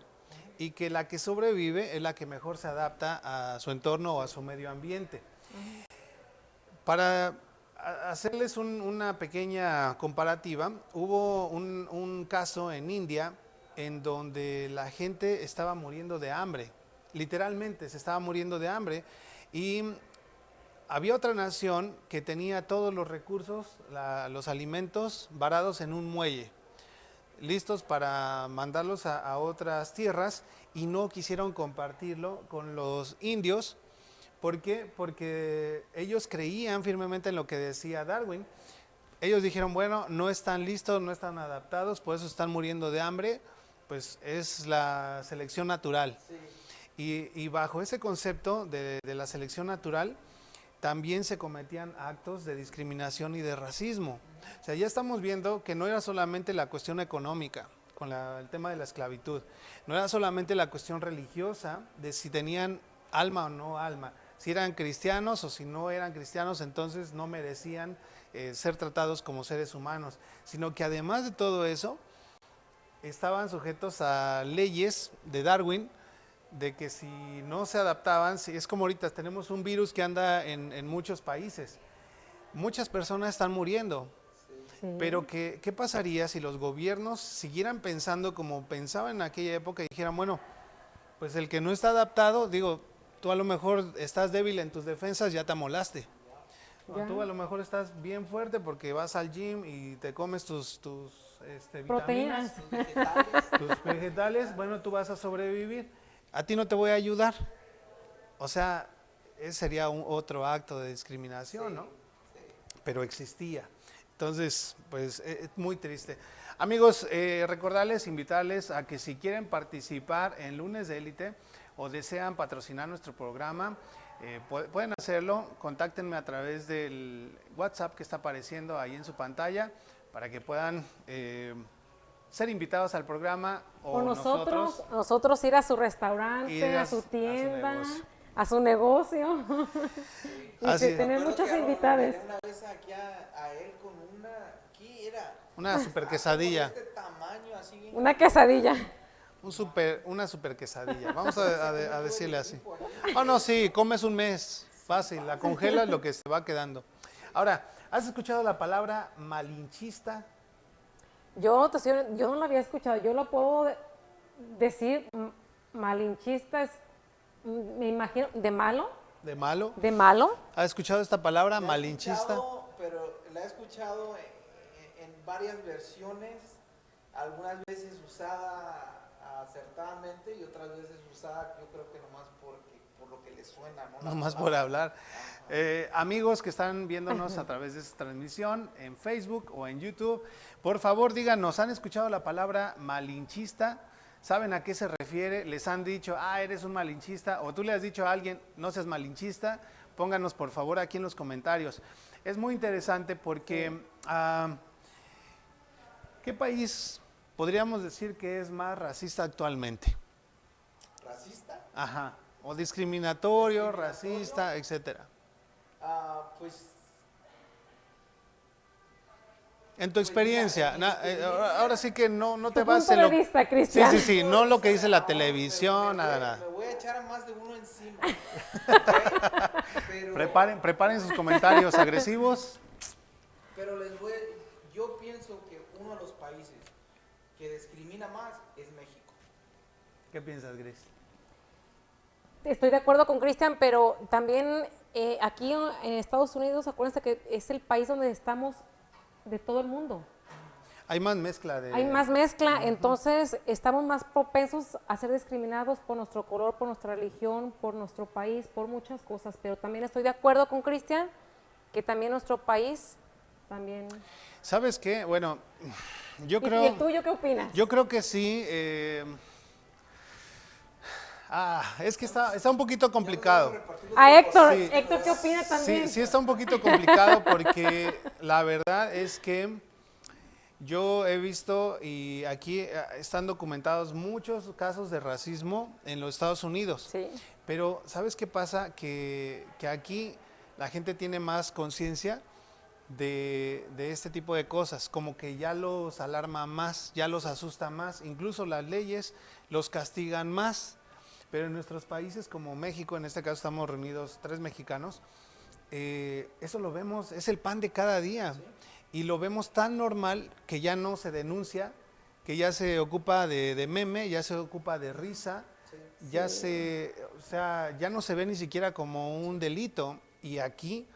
y que la que sobrevive es la que mejor se adapta a su entorno o a su medio ambiente. Para hacerles una pequeña comparativa, hubo un caso en India en donde la gente estaba muriendo de hambre, literalmente se estaba muriendo de hambre, y había otra nación que tenía todos los recursos, los alimentos varados en un muelle, listos para mandarlos a otras tierras, y no quisieron compartirlo con los indios. ¿Por qué? Porque ellos creían firmemente en lo que decía Darwin. Ellos dijeron, bueno, no están listos, no están adaptados, por eso están muriendo de hambre, pues es la selección natural. Sí. Y bajo ese concepto de la selección natural, también se cometían actos de discriminación y de racismo. O sea, ya estamos viendo que no era solamente la cuestión económica, con el tema de la esclavitud, no era solamente la cuestión religiosa, de si tenían alma o no alma, si eran cristianos o si no eran cristianos, entonces no merecían ser tratados como seres humanos, sino que además de todo eso, estaban sujetos a leyes de Darwin, de que si no se adaptaban, si es como ahorita tenemos un virus que anda en muchos países, muchas personas están muriendo, Sí. pero ¿qué pasaría si los gobiernos siguieran pensando como pensaban en aquella época y dijeran, bueno, pues el que no está adaptado, digo, tú a lo mejor estás débil en tus defensas, ya te amolaste. O Ya. tú a lo mejor estás bien fuerte porque vas al gym y te comes tus Proteínas. vitaminas, Sus vegetales. tus vegetales, bueno, tú vas a sobrevivir. A ti no te voy a ayudar. O sea, ese sería otro acto de discriminación, ¿no? Pero existía. Entonces, pues es muy triste. Amigos, recordarles, invitarles a que si quieren participar en Lunes de Élite o desean patrocinar nuestro programa, pueden hacerlo. Contáctenme a través del WhatsApp que está apareciendo ahí en su pantalla para que puedan ser invitados al programa O nosotros ir a su restaurante, ir a su tienda, negocio. a su negocio. Y Así es. tener Me acuerdo muchos que invitados. Una vez aquí a él con una, ¿qué era? Una super quesadilla. Como de este tamaño, así bien. Una quesadilla. Una super quesadilla. Vamos a decirle así. Oh, no, sí, comes un mes. Fácil, la congelas lo que se va quedando. Ahora, ¿has escuchado la palabra malinchista? Yo no lo había escuchado. Yo lo puedo decir malinchista, me imagino, de malo. ¿De malo? ¿De malo? ¿Has escuchado esta palabra, La he malinchista? escuchado, pero la he escuchado en varias versiones, algunas veces usada acertadamente y otras veces usada, yo creo que nomás por lo que le suena, ¿no? Nomás por hablar. Amigos que están viéndonos a través de esta transmisión en Facebook o en YouTube, por favor díganos, ¿han escuchado la palabra malinchista? ¿Saben a qué se refiere? ¿Les han dicho, eres un malinchista? ¿O tú le has dicho a alguien, no seas malinchista? Pónganos por favor aquí en los comentarios. Es muy interesante porque ¿qué país podríamos decir que es más racista actualmente? ¿Racista? Ajá. O discriminatorio, racista, etcétera. Pues En tu experiencia, ahora sí que no te Tu vas punto en de lo... vista, Cristian. Sí, no lo que dice la televisión, nada. Me voy a echar a más de uno encima. ¿Ok? Pero, Preparen sus comentarios agresivos. pero yo pienso que uno de los países que discrimina más es México. ¿Qué piensas, Grace? Estoy de acuerdo con Cristian, pero también aquí en Estados Unidos, acuérdense que es el país donde estamos de todo el mundo. Hay más mezcla de... Hay más mezcla, entonces estamos más propensos a ser discriminados por nuestro color, por nuestra religión, por nuestro país, por muchas cosas, pero también estoy de acuerdo con Cristian que también nuestro país también... ¿Sabes qué? Bueno, yo ¿Y creo... el tuyo qué opinas? Yo creo que sí. Es que está un poquito complicado. A Héctor, Sí. Héctor, ¿qué opina también? Sí, está un poquito complicado porque la verdad es que yo he visto y aquí están documentados muchos casos de racismo en los Estados Unidos. Sí. Pero ¿sabes qué pasa? Que aquí la gente tiene más conciencia de este tipo de cosas, como que ya los alarma más, ya los asusta más, incluso las leyes los castigan más. Pero en nuestros países como México, en este caso estamos reunidos 3 mexicanos, eso lo vemos, es el pan de cada día. Y lo vemos tan normal que ya no se denuncia, que ya se ocupa de meme, ya se ocupa de risa, ya ya no se ve ni siquiera como un delito. Y aquí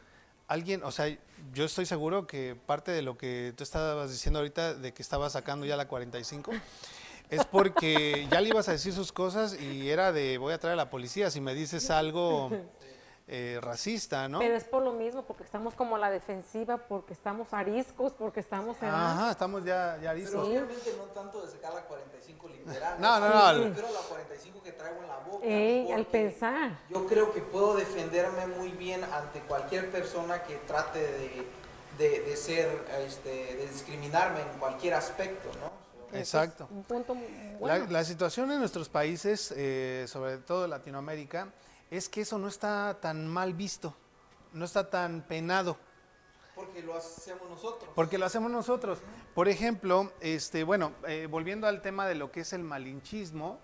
alguien, o sea, yo estoy seguro que parte de lo que tú estabas diciendo ahorita, de que estabas sacando ya la 45, es porque ya le ibas a decir sus cosas y era de voy a traer a la policía si me dices algo racista, ¿no? Pero es por lo mismo, porque estamos como a la defensiva, porque estamos ariscos, porque estamos en... Ajá, estamos ya Pero listos. obviamente no tanto de sacar la 45 literal. No, no, Yo no. prefiero la 45 que traigo en la boca. Al porque pensar. yo creo que puedo defenderme muy bien ante cualquier persona que trate de discriminarme en cualquier aspecto, ¿no? Exacto. Es un punto muy bueno. La situación en nuestros países, sobre todo en Latinoamérica, es que eso no está tan mal visto, no está tan penado. Porque lo hacemos nosotros. Porque lo hacemos nosotros. Por ejemplo, volviendo al tema de lo que es el malinchismo,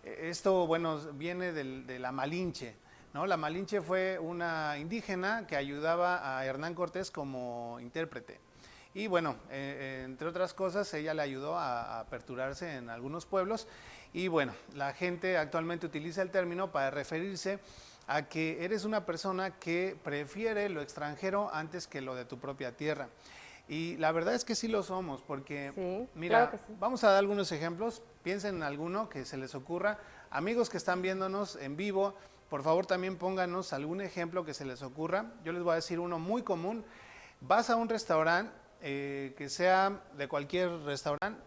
esto, bueno, viene de la Malinche, ¿no? La Malinche fue una indígena que ayudaba a Hernán Cortés como intérprete. Y bueno, entre otras cosas, ella le ayudó a aperturarse en algunos pueblos. Y bueno, la gente actualmente utiliza el término para referirse a que eres una persona que prefiere lo extranjero antes que lo de tu propia tierra. Y la verdad es que sí lo somos, porque, Sí, mira, claro que sí. vamos a dar algunos ejemplos, piensen en alguno que se les ocurra. Amigos que están viéndonos en vivo, por favor también pónganos algún ejemplo que se les ocurra. Yo les voy a decir uno muy común. Vas a un restaurante, que sea de cualquier restaurante,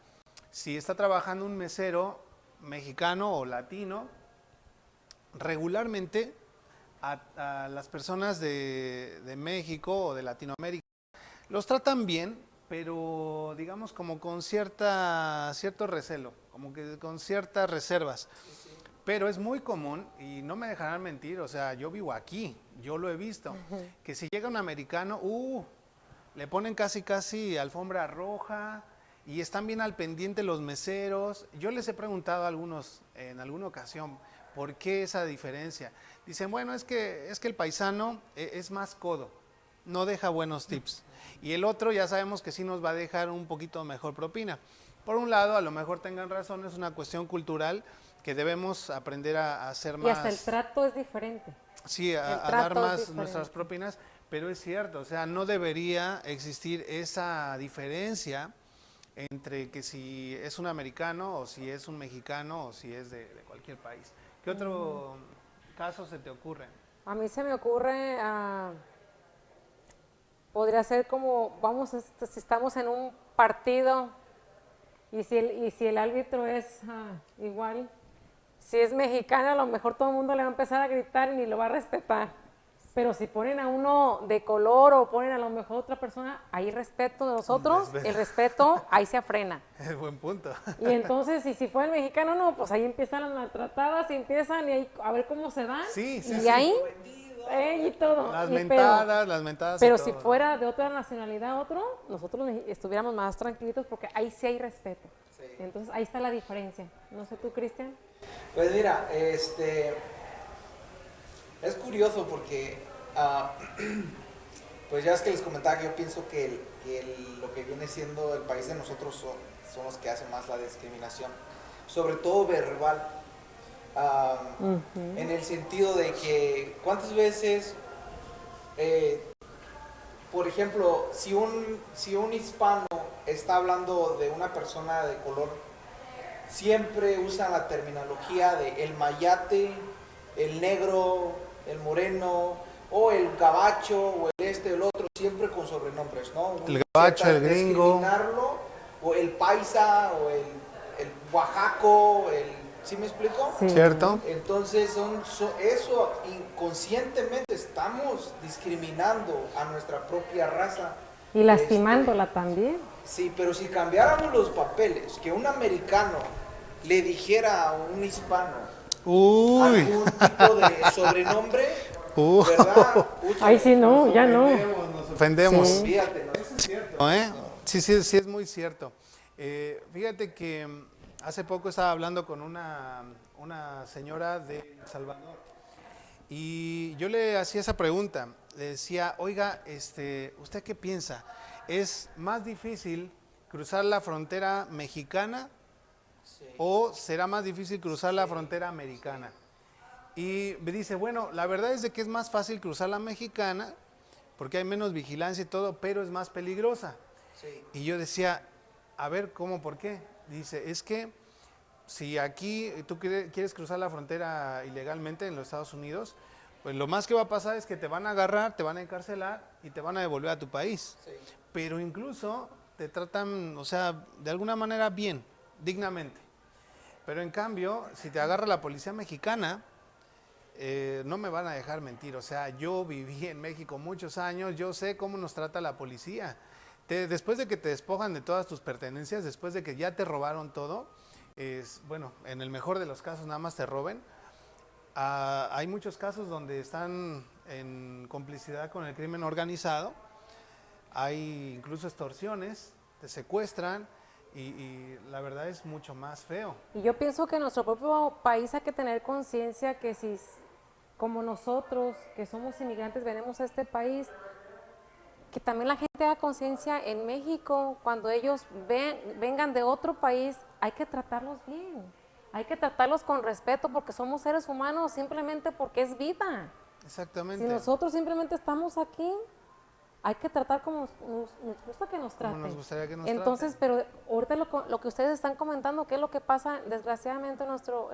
si está trabajando un mesero mexicano o latino, regularmente a las personas de México o de Latinoamérica los tratan bien, pero digamos como con cierto recelo, como que con ciertas reservas. Pero es muy común, y no me dejarán mentir, o sea, yo vivo aquí, yo lo he visto, que si llega un americano, le ponen casi alfombra roja y están bien al pendiente los meseros. Yo les he preguntado a algunos en alguna ocasión, ¿por qué esa diferencia? Dicen, bueno, es que el paisano es más codo, no deja buenos tips. Y el otro ya sabemos que sí nos va a dejar un poquito mejor propina. Por un lado, a lo mejor tengan razón, es una cuestión cultural que debemos aprender a hacer más. Y hasta el trato es diferente. Sí, a dar más nuestras propinas, pero es cierto, o sea, no debería existir esa diferencia entre que si es un americano o si es un mexicano o si es de cualquier país. ¿Qué otro caso se te ocurre? A mí se me ocurre, podría ser como, si estamos en un partido y si el árbitro es igual, si es mexicano, a lo mejor todo el mundo le va a empezar a gritar y ni lo va a respetar. Pero si ponen a uno de color o ponen a lo mejor otra persona, hay respeto de nosotros, el respeto ahí se frena. Es buen punto. Y entonces, si fue el mexicano, no, pues ahí empiezan las maltratadas y empiezan y ahí, a ver cómo se dan. Sí, y ahí, y todo. Las Y mentadas. pero y si todo, fuera de otra nacionalidad, nosotros estuviéramos más tranquilitos porque ahí sí hay respeto. Sí. Entonces, ahí está la diferencia. No sé tú, Cristian. Pues mira, es curioso porque, pues ya es que les comentaba que yo pienso que, lo que viene siendo el país de nosotros son los que hacen más la discriminación, sobre todo verbal, en el sentido de que cuántas veces, por ejemplo, si un hispano está hablando de una persona de color, siempre usan la terminología de el mayate, el negro, el moreno, o el gabacho, o el otro, siempre con sobrenombres, ¿no? El gabacho, el gringo. O el paisa, o el oaxaco, ¿sí me explico? Sí. ¿Cierto? Entonces, eso inconscientemente estamos discriminando a nuestra propia raza. Y lastimándola también. Sí, pero si cambiáramos los papeles, que un americano le dijera a un hispano algún tipo de sobrenombre, ¿verdad? Pucha, Ay, sí, no, ya no. Nos ofendemos. Sí. Fíjate, ¿no? Eso es cierto, ¿eh? Sí, es muy cierto. Fíjate que hace poco estaba hablando con una señora de El Salvador y yo le hacía esa pregunta. Le decía, oiga, ¿usted qué piensa? ¿Es más difícil cruzar la frontera mexicana o será más difícil cruzar la frontera americana? Y me dice, bueno, la verdad es de que es más fácil cruzar la mexicana porque hay menos vigilancia y todo, pero es más peligrosa. Sí. Y yo decía, a ver, ¿cómo? ¿Por qué? Dice, es que si aquí tú quieres cruzar la frontera ilegalmente en los Estados Unidos, Pues lo más que va a pasar es que te van a agarrar, te van a encarcelar y te van a devolver a tu país. Sí. Pero incluso te tratan, o sea, de alguna manera bien, dignamente. Pero en cambio, si te agarra la policía mexicana, no me van a dejar mentir. O sea, yo viví en México muchos años, yo sé cómo nos trata la policía. Después de que te despojan de todas tus pertenencias, después de que ya te robaron todo, bueno, en el mejor de los casos nada más te roben. Hay muchos casos donde están en complicidad con el crimen organizado, hay incluso extorsiones, te secuestran y la verdad es mucho más feo. Y yo pienso que en nuestro propio país hay que tener conciencia que si, como nosotros, que somos inmigrantes, venimos a este país, que también la gente haga conciencia en México, cuando ellos vengan de otro país, hay que tratarlos bien, hay que tratarlos con respeto porque somos seres humanos, simplemente porque es vida. Exactamente. Si nosotros simplemente estamos aquí, hay que tratar como nos gusta que nos Como traten. nos gustaría que nos Entonces, traten. pero ahorita lo que ustedes están comentando, ¿qué es lo que pasa desgraciadamente en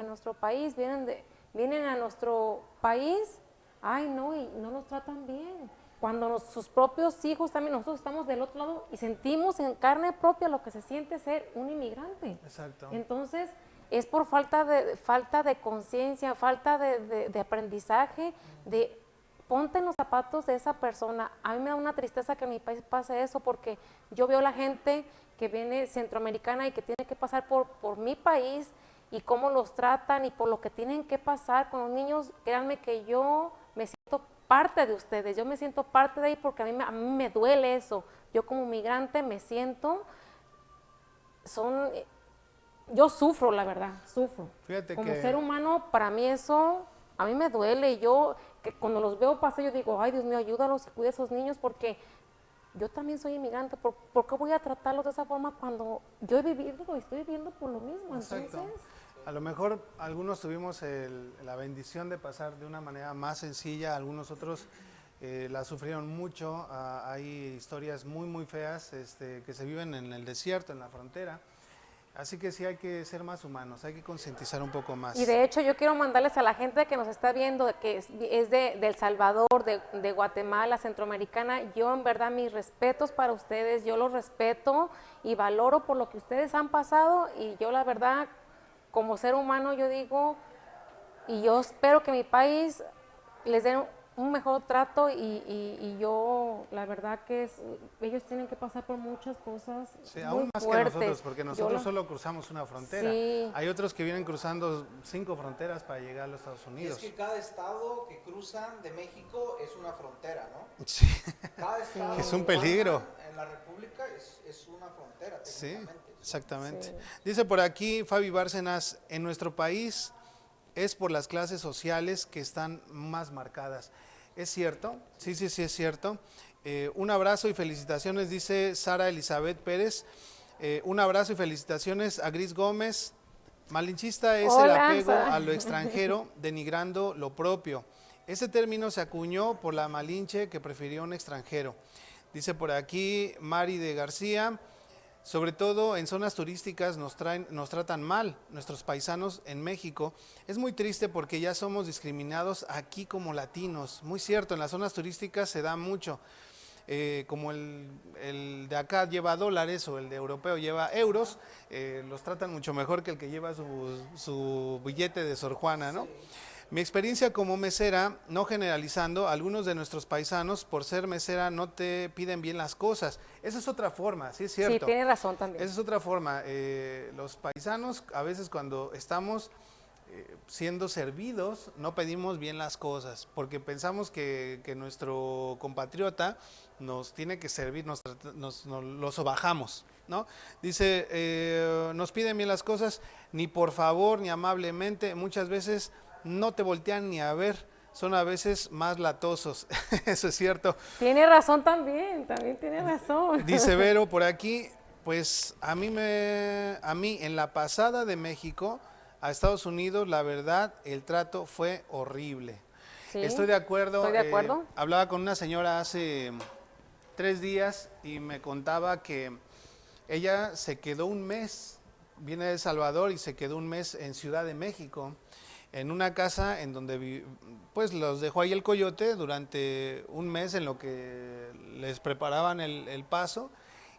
nuestro país? Vienen a nuestro país, ay no, y no nos tratan bien. Cuando sus propios hijos también, nosotros estamos del otro lado y sentimos en carne propia lo que se siente ser un inmigrante. Exacto. Entonces, es por falta de conciencia, falta de aprendizaje, de ponte en los zapatos de esa persona. A mí me da una tristeza que en mi país pase eso porque yo veo la gente que viene centroamericana y que tiene que pasar por mi país y cómo los tratan y por lo que tienen que pasar con los niños. Créanme que yo me siento parte de ustedes, yo me siento parte de ahí porque a mí me duele eso. Yo como migrante me siento, yo sufro, la verdad, sufro. Fíjate Como que ser humano, para mí eso, a mí me duele. Y yo, que cuando los veo pasar, yo digo, ay, Dios mío, ayúdalos y cuida a esos niños porque yo también soy inmigrante. ¿Por qué voy a tratarlos de esa forma cuando yo he vivido y estoy viviendo por lo mismo? Exacto. Entonces, A lo mejor algunos tuvimos la bendición de pasar de una manera más sencilla, algunos otros la sufrieron mucho. Hay historias muy, muy feas que se viven en el desierto, en la frontera. Así que sí hay que ser más humanos, hay que concientizar un poco más. y de hecho yo quiero mandarles a la gente que nos está viendo, que es de El Salvador, de Guatemala, Centroamericana, yo en verdad mis respetos para ustedes, yo los respeto y valoro por lo que ustedes han pasado y yo la verdad, como ser humano yo digo, y yo espero que mi país les dé un mejor trato y yo, la verdad que ellos tienen que pasar por muchas cosas Sí, muy aún más fuertes. que nosotros, porque nosotros solo cruzamos una frontera. Sí. Hay otros que vienen cruzando 5 fronteras para llegar a los Estados Y Unidos. es que cada estado que cruzan de México es una frontera, ¿no? Sí, Cada estado es un que peligro. pasan en la República es una frontera, Sí, técnicamente. exactamente. Sí. Dice por aquí Fabi Bárcenas, en nuestro país es por las clases sociales que están más marcadas. ¿Es cierto? Sí, sí, sí, es cierto. Un abrazo y felicitaciones, dice Sara Elizabeth Pérez. Un abrazo y felicitaciones a Gris Gómez. Malinchista es el Hola, apego Sara. a lo extranjero, denigrando lo propio. Ese término se acuñó por la Malinche que prefirió un extranjero. Dice por aquí Mari de García. Sobre todo en zonas turísticas nos tratan mal nuestros paisanos en México. Es muy triste porque ya somos discriminados aquí como latinos. Muy cierto, en las zonas turísticas se da mucho. Como el de acá lleva dólares o el de europeo lleva euros, los tratan mucho mejor que el que lleva su billete de Sor Juana, ¿no? Mi experiencia como mesera, no generalizando, algunos de nuestros paisanos, por ser mesera, no te piden bien las cosas. Esa es otra forma, sí es Sí, cierto. tiene razón también. Esa es otra forma. Los paisanos, a veces cuando estamos siendo servidos, no pedimos bien las cosas, porque pensamos que nuestro compatriota nos tiene que servir, nos lo sobajamos, ¿no? Dice, nos piden bien las cosas, ni por favor, ni amablemente, muchas veces no te voltean ni a ver, son a veces más latosos, eso es cierto. Tiene razón también tiene razón. Dice Vero por aquí, pues a mí en la pasada de México a Estados Unidos, la verdad, el trato fue horrible. Sí, Estoy de acuerdo. Estoy de acuerdo. Hablaba con una señora hace 3 días y me contaba que ella se quedó un mes, viene de El Salvador y se quedó un mes en Ciudad de México. en una casa en donde pues los dejó ahí el coyote durante un mes en lo que les preparaban el paso,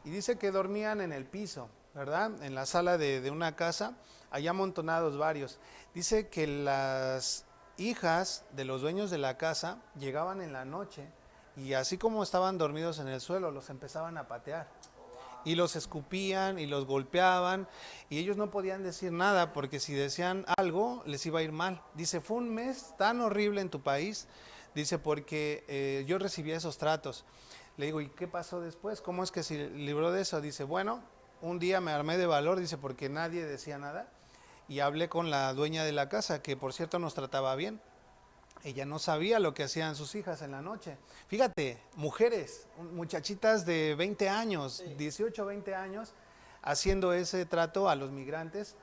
y dice que dormían en el piso, ¿verdad? En la sala de una casa, allá amontonados varios. Dice que las hijas de los dueños de la casa llegaban en la noche y así como estaban dormidos en el suelo, los empezaban a patear. Y los escupían y los golpeaban y ellos no podían decir nada porque si decían algo les iba a ir mal. Dice, fue un mes tan horrible en tu país, dice, porque yo recibía esos tratos. Le digo, ¿y qué pasó después? ¿Cómo es que se libró de eso? Dice, bueno, un día me armé de valor, dice, porque nadie decía nada, y hablé con la dueña de la casa, que por cierto nos trataba bien. Ella no sabía lo que hacían sus hijas en la noche. Fíjate, mujeres, muchachitas de 20 años, 18, 20 años, haciendo ese trato a los migrantes.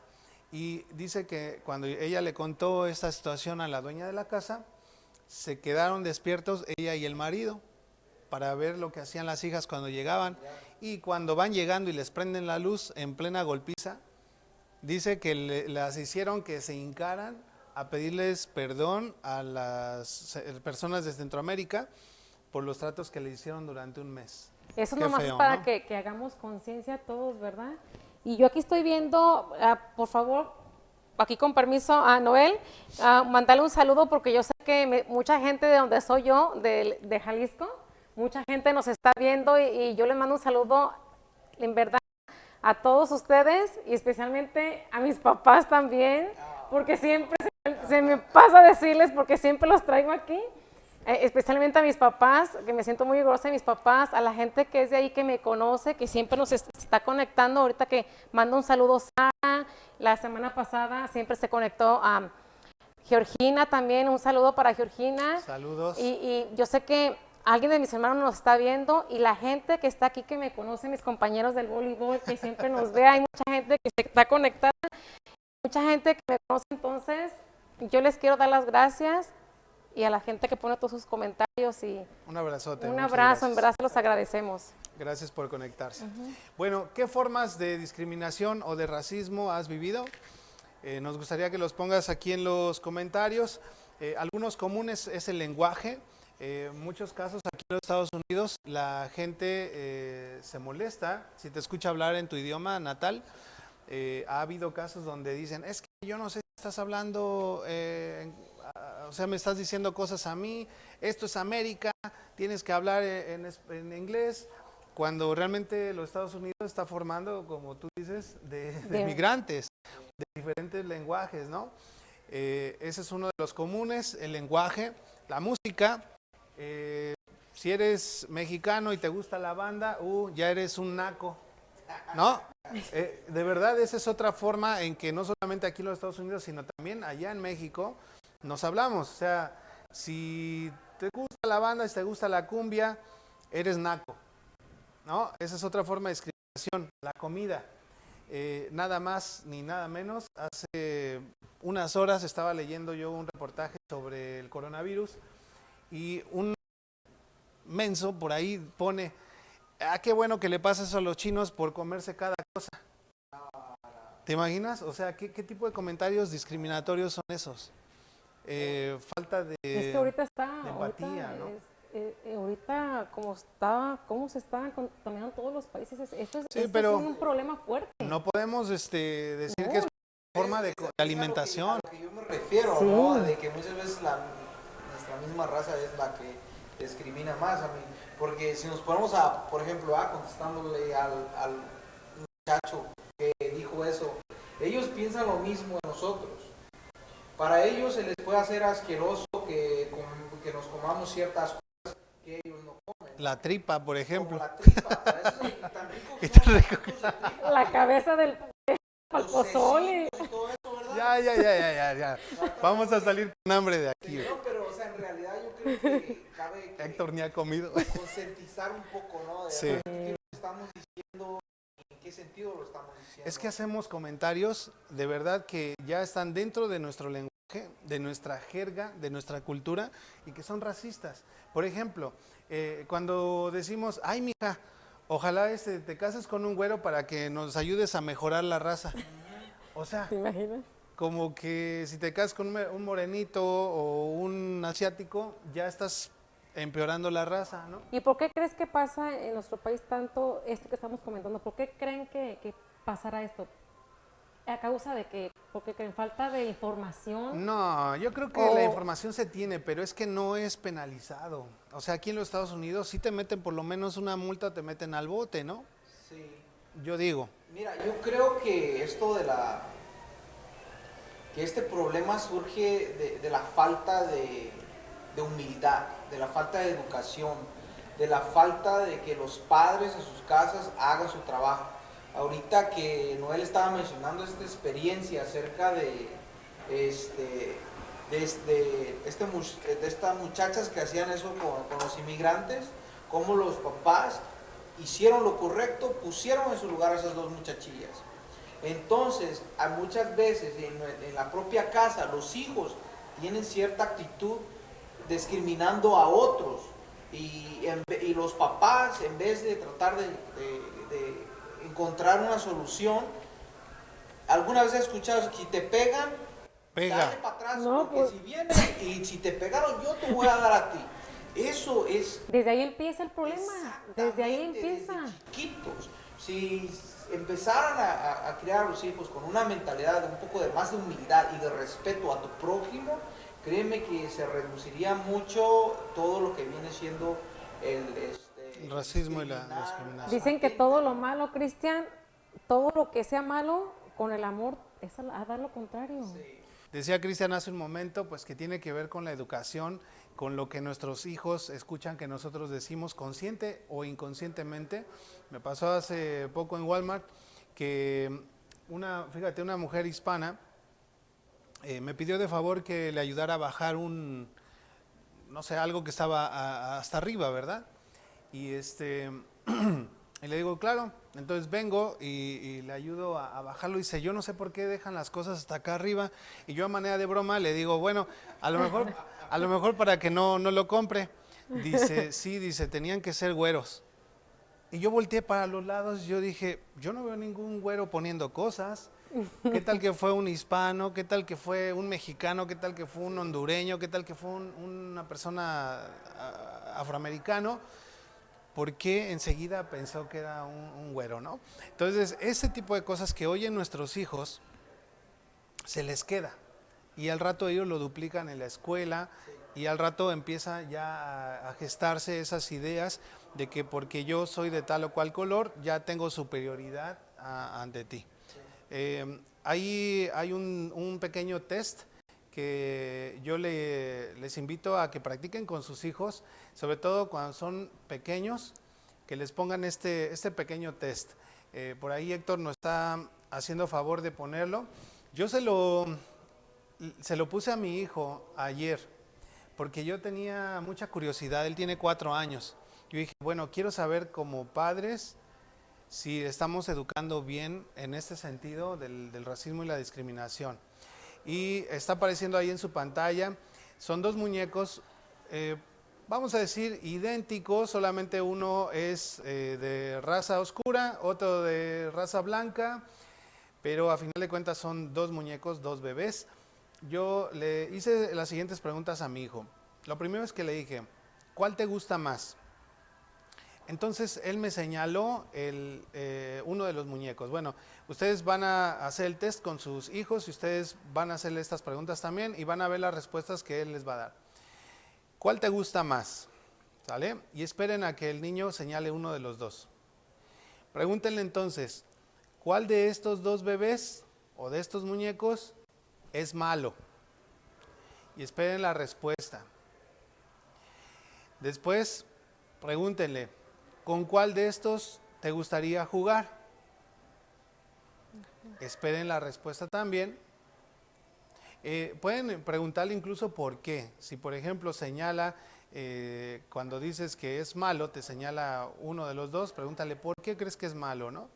Y dice que cuando ella le contó esta situación a la dueña de la casa, se quedaron despiertos ella y el marido para ver lo que hacían las hijas cuando llegaban. Y cuando van llegando y les prenden la luz en plena golpiza, dice que las hicieron que se hincaran a pedirles perdón a las personas de Centroamérica por los tratos que le hicieron durante un mes. Eso Qué nomás feo, es para ¿no? que hagamos conciencia todos, ¿verdad? Y yo aquí estoy viendo, por favor, aquí con permiso a Noel, mandarle un saludo porque yo sé que mucha gente de donde soy yo, de Jalisco, mucha gente nos está viendo y yo le mando un saludo, en verdad, a todos ustedes y especialmente a mis papás también, porque siempre se me pasa decirles, porque siempre los traigo aquí, especialmente a mis papás, que me siento muy orgullosa de mis papás, a la gente que es de ahí, que me conoce, que siempre nos está conectando, ahorita que mando un saludo a Sara, la semana pasada siempre se conectó a Georgina también, un saludo para Georgina. Saludos. Y yo sé que alguien de mis hermanos nos está viendo y la gente que está aquí que me conoce, mis compañeros del voleibol, que siempre nos ve, hay mucha gente que se está conectada, mucha gente que me conoce, entonces yo les quiero dar las gracias y a la gente que pone todos sus comentarios y Un abrazote. un muchas abrazo, en gracias. verdad se los agradecemos. Gracias por conectarse. Bueno, ¿qué formas de discriminación o de racismo has vivido? Nos gustaría que los pongas aquí en los comentarios. Algunos comunes es el lenguaje. Muchos casos aquí en los Estados Unidos la gente se molesta si te escucha hablar en tu idioma natal. Ha habido casos donde dicen, es que yo no sé si estás hablando, o sea, me estás diciendo cosas a mí, esto es América, tienes que hablar en inglés, cuando realmente los Estados Unidos está formando, como tú dices, de migrantes, de diferentes lenguajes, ¿no? Ese es uno de los comunes, el lenguaje, la música. Si eres mexicano y te gusta la banda, ya eres un naco, ¿no? De verdad, esa es otra forma en que no solamente aquí en los Estados Unidos, sino también allá en México nos hablamos. O sea, si te gusta la banda, si te gusta la cumbia, eres naco, ¿no? Esa es otra forma de discriminación. La comida, nada más ni nada menos. Hace unas horas estaba leyendo yo un reportaje sobre el coronavirus y un menso por ahí pone, qué bueno que le pasa eso a los chinos por comerse cada cosa. ¿Te imaginas? O sea, ¿qué tipo de comentarios discriminatorios son esos? Falta de, Es que ahorita está, de empatía, ahorita, ¿no? ahorita cómo se están contaminando todos los países, esto Sí, es pero un problema fuerte. no podemos decir No. que es forma de alimentación. A lo que yo me refiero, Sí. ¿no? De que muchas veces nuestra misma raza es la que discrimina más a mí. Porque si nos ponemos por ejemplo, contestándole al muchacho que dijo eso, ellos piensan lo mismo de nosotros. Para ellos se les puede hacer asqueroso que nos comamos ciertas cosas que ellos no comen. La tripa, por Como ejemplo. la tripa, para eso es tan rico que Y te son los tacos de tripa, La que cabeza del los pozole. cecitos y todo eso, ¿verdad? Ya. Vamos a salir con hambre de aquí. No, pero o sea, en realidad yo creo que cabe Héctor ni ha comido. concientizar un poco, ¿no? De Sí. qué lo estamos diciendo, en qué sentido lo estamos diciendo. Es que hacemos comentarios de verdad que ya están dentro de nuestro lenguaje, de nuestra jerga, de nuestra cultura y que son racistas. Por ejemplo, cuando decimos, ay, mija, ojalá te cases con un güero para que nos ayudes a mejorar la raza. O sea, ¿Te imaginas? como que si te casas con un morenito o un asiático, ya estás empeorando la raza, ¿no? ¿Y por qué crees que pasa en nuestro país tanto esto que estamos comentando? ¿Por qué creen que pasará esto? ¿A causa de que, porque creen falta de información? No, yo creo que la información se tiene, pero es que no es penalizado. O sea, aquí en los Estados Unidos sí te meten por lo menos una multa, te meten al bote, ¿no? Sí. Yo digo. Mira, yo creo que esto que este problema surge de la falta de humildad, de la falta de educación, de la falta de que los padres en sus casas hagan su trabajo. Ahorita que Noel estaba mencionando esta experiencia acerca de estas muchachas que hacían eso con los inmigrantes, cómo los papás hicieron lo correcto, pusieron en su lugar a esas dos muchachillas. Entonces, muchas veces en la propia casa los hijos tienen cierta actitud discriminando a otros y los papás, en vez de tratar de encontrar una solución, alguna vez he escuchado, si te pegan, Pega. dale para atrás, No, porque pues, si vienen y si te pegaron yo te voy a dar a ti. Eso es desde ahí empieza el problema, desde ahí empieza. desde chiquitos. Si empezaran a criar a los hijos con una mentalidad de un poco de más de humildad y de respeto a tu prójimo, créeme que se reduciría mucho todo lo que viene siendo El racismo y la discriminación. Dicen que todo lo malo, Cristian, todo lo que sea malo, con el amor es a dar lo contrario. Sí. Decía Cristian hace un momento, pues que tiene que ver con la educación, con lo que nuestros hijos escuchan que nosotros decimos consciente o inconscientemente. Me pasó hace poco en Walmart que fíjate, una mujer hispana me pidió de favor que le ayudara a bajar no sé, algo que estaba hasta arriba, ¿verdad? Y y le digo, claro, entonces vengo y le ayudo a bajarlo y dice, yo no sé por qué dejan las cosas hasta acá arriba. Y yo a manera de broma le digo, bueno, a lo mejor para que no lo compre. Dice, sí, dice, tenían que ser güeros. Y yo volteé para los lados, yo dije, yo no veo ningún güero poniendo cosas. ¿Qué tal que fue un hispano? ¿Qué tal que fue un mexicano? ¿Qué tal que fue un hondureño? ¿Qué tal que fue una persona afroamericano? Porque enseguida pensó que era un güero, ¿no? Entonces, ese tipo de cosas que oyen nuestros hijos, se les queda. Y al rato ellos lo duplican en la escuela y al rato empieza ya a gestarse esas ideas de que porque yo soy de tal o cual color, ya tengo superioridad ante ti. Ahí hay un pequeño test que yo les invito a que practiquen con sus hijos, sobre todo cuando son pequeños, que les pongan este pequeño test. Por ahí Héctor nos está haciendo favor de ponerlo. Yo se lo puse a mi hijo ayer, porque yo tenía mucha curiosidad, él tiene 4 años. Yo dije, bueno, quiero saber como padres si estamos educando bien en este sentido del racismo y la discriminación. Y está apareciendo ahí en su pantalla, son 2 muñecos, vamos a decir idénticos, solamente uno es de raza oscura, otro de raza blanca, pero a final de cuentas son 2 muñecos, 2 bebés. Yo le hice las siguientes preguntas a mi hijo. Lo primero es que le dije, ¿cuál te gusta más? Entonces él me señaló uno de los muñecos. Bueno, ustedes van a hacer el test con sus hijos y ustedes van a hacerle estas preguntas también y van a ver las respuestas que él les va a dar. ¿Cuál te gusta más? ¿Sale? Y esperen a que el niño señale uno de los 2. Pregúntenle entonces, ¿cuál de estos 2 bebés o de estos muñecos es malo? Y esperen la respuesta. Después, pregúntenle, ¿con cuál de estos te gustaría jugar? Esperen la respuesta también. Pueden preguntarle incluso por qué. Si por ejemplo señala, cuando dices que es malo, te señala uno de los 2, pregúntale por qué crees que es malo, ¿no?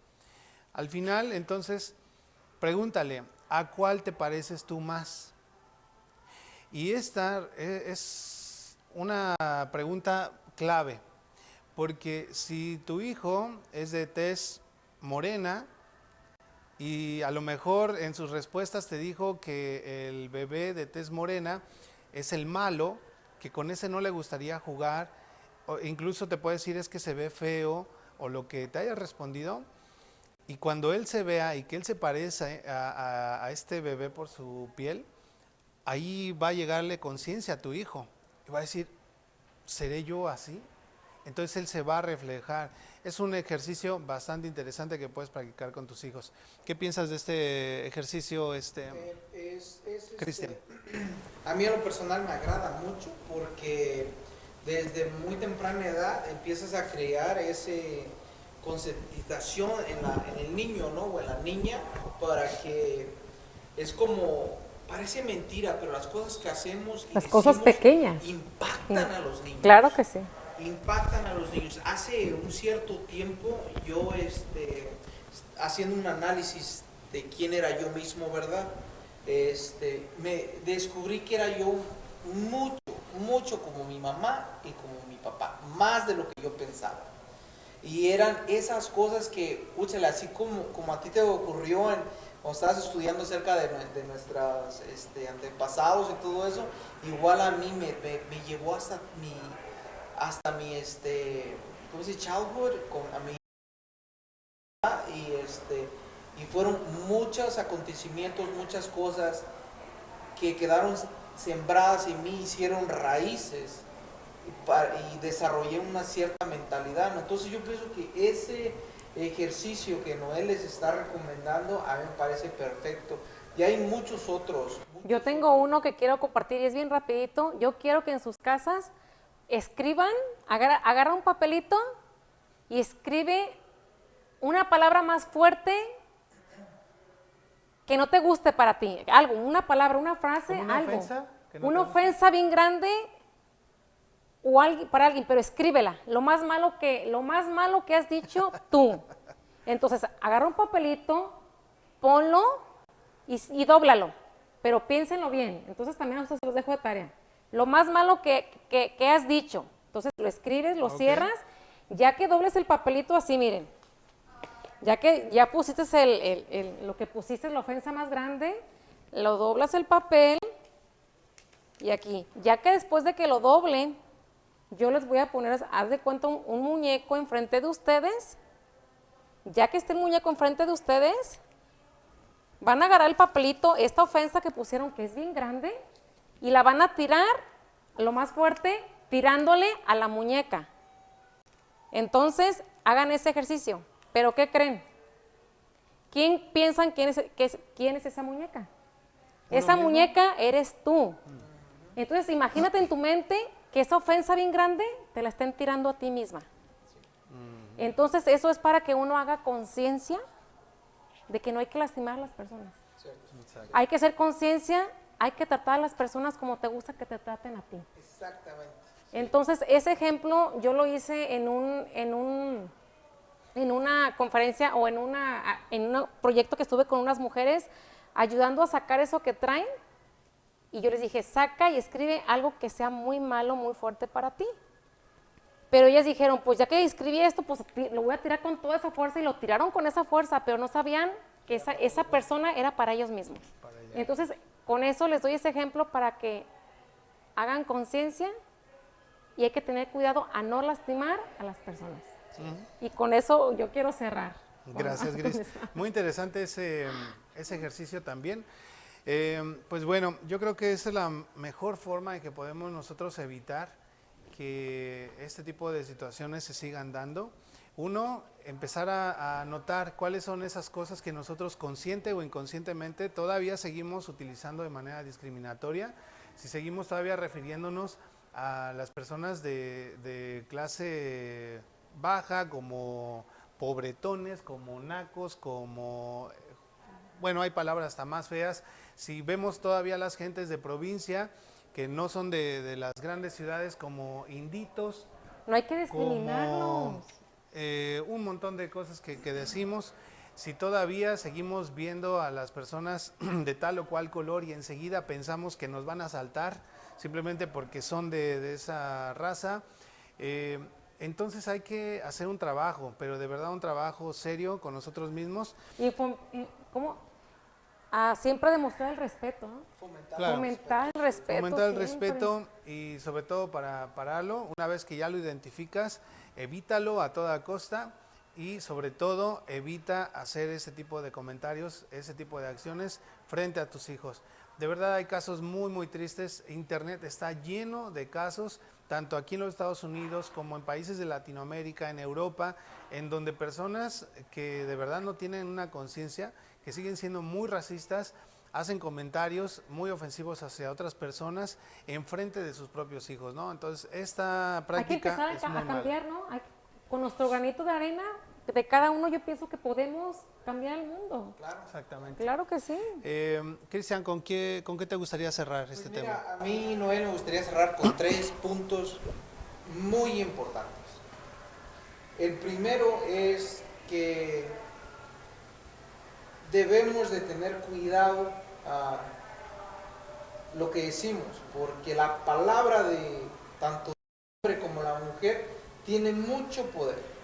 Al final, entonces, pregúntale, ¿a cuál te pareces tú más? Y esta es una pregunta clave. Porque si tu hijo es de tez morena, y a lo mejor en sus respuestas te dijo que el bebé de tez morena es el malo, que con ese no le gustaría jugar, o incluso te puede decir es que se ve feo o lo que te haya respondido. Y cuando él se vea y que él se parece a este bebé por su piel, ahí va a llegarle conciencia a tu hijo y va a decir, ¿seré yo así? Entonces él se va a reflejar. Es un ejercicio bastante interesante que puedes practicar con tus hijos. ¿Qué piensas de este ejercicio, Cristian? A mí a lo personal me agrada mucho porque desde muy temprana edad empiezas a crear ese concientización en el niño, ¿no? O en la niña, para que es como, parece mentira, pero las cosas que hacemos y las cosas pequeñas impactan a los niños. Claro que sí. Impactan a los niños. Hace un cierto tiempo yo haciendo un análisis de quién era yo mismo, ¿verdad? Me descubrí que era yo mucho como mi mamá y como mi papá, más de lo que yo pensaba. Y eran esas cosas que, úchale, así como a ti te ocurrió cuando estabas estudiando acerca de nuestros antepasados y todo eso, igual a mí me llevó hasta mi ¿cómo se dice? Childhood, a mi y fueron muchos acontecimientos, muchas cosas que quedaron sembradas en mí, hicieron raíces y desarrollé una cierta mentalidad, ¿no? Entonces yo pienso que ese ejercicio que Noel les está recomendando a mí me parece perfecto. Y hay muchos otros. Yo tengo uno que quiero compartir y es bien rapidito. Yo quiero que en sus casas escriban, agarra un papelito y escribe una palabra más fuerte que no te guste para ti, algo, una palabra, una frase, ¿Como una algo. ofensa que no Una te guste? ofensa bien grande o para alguien, pero escríbela, lo más malo que has dicho tú. Entonces, agarra un papelito, ponlo y dóblalo, pero piénsenlo bien. Entonces, también a ustedes los dejo de tarea. Lo más malo que has dicho. Entonces, lo escribes, lo cierras, ya que dobles el papelito así, miren. Ya que ya pusiste lo que pusiste, la ofensa más grande, lo doblas el papel y aquí. Ya que después de que lo doblen, yo les voy a poner, haz de cuenta, un muñeco enfrente de ustedes. Ya que esté el muñeco enfrente de ustedes, van a agarrar el papelito, esta ofensa que pusieron, que es bien grande, y la van a tirar lo más fuerte, tirándole a la muñeca. Entonces, hagan ese ejercicio. ¿Pero qué creen? ¿Quién piensan quién es esa muñeca? Esa mismo? muñeca eres tú. Entonces, imagínate en tu mente que esa ofensa bien grande te la estén tirando a ti misma. Entonces, eso es para que uno haga conciencia de que no hay que lastimar a las personas. Exacto. Hay que hacer conciencia, hay que tratar a las personas como te gusta que te traten a ti. Exactamente. Entonces, ese ejemplo yo lo hice en una conferencia o en un proyecto que estuve con unas mujeres ayudando a sacar eso que traen, y yo les dije, saca y escribe algo que sea muy malo, muy fuerte para ti. Pero ellas dijeron, pues ya que escribí esto, pues lo voy a tirar con toda esa fuerza, y lo tiraron con esa fuerza, pero no sabían que esa persona era para ellos mismos. Entonces, con eso les doy ese ejemplo para que hagan conciencia, y hay que tener cuidado a no lastimar a las personas. Y con eso yo quiero cerrar. Gracias, Gris. Muy interesante ese ejercicio también. Pues bueno, yo creo que esa es la mejor forma de que podemos nosotros evitar que este tipo de situaciones se sigan dando. Uno, empezar a notar cuáles son esas cosas que nosotros consciente o inconscientemente todavía seguimos utilizando de manera discriminatoria, si seguimos todavía refiriéndonos a las personas de clase baja como pobretones, como nacos, como, bueno, hay palabras hasta más feas. Si vemos todavía las gentes de provincia que no son de las grandes ciudades, como inditos, No hay que discriminarlos. un montón de cosas que decimos. Si todavía seguimos viendo a las personas de tal o cual color y enseguida pensamos que nos van a asaltar simplemente porque son de esa raza, entonces hay que hacer un trabajo, pero de verdad un trabajo serio con nosotros mismos. ¿Cómo? Siempre demostrar el respeto, ¿no? Claro. Fomentar el respeto. Fomentar el siempre. respeto y sobre todo para pararlo, una vez que ya lo identificas, evítalo a toda costa y sobre todo evita hacer ese tipo de comentarios, ese tipo de acciones frente a tus hijos. De verdad hay casos muy muy tristes, Internet está lleno de casos, tanto aquí en los Estados Unidos como en países de Latinoamérica, en Europa, en donde personas que de verdad no tienen una conciencia, que siguen siendo muy racistas, hacen comentarios muy ofensivos hacia otras personas en frente de sus propios hijos, ¿no? Entonces, esta práctica hay que es empezar muy a cambiar, mala. ¿no? Con nuestro granito de arena, de cada uno, yo pienso que podemos cambiar el mundo. Claro. Exactamente. Claro que sí. Cristian, ¿con qué te gustaría cerrar Pues este mira, tema? a mí, Noel, me gustaría cerrar con 3 puntos muy importantes. El primero es que debemos de tener cuidado a lo que decimos, porque la palabra de tanto el hombre como la mujer tiene mucho poder.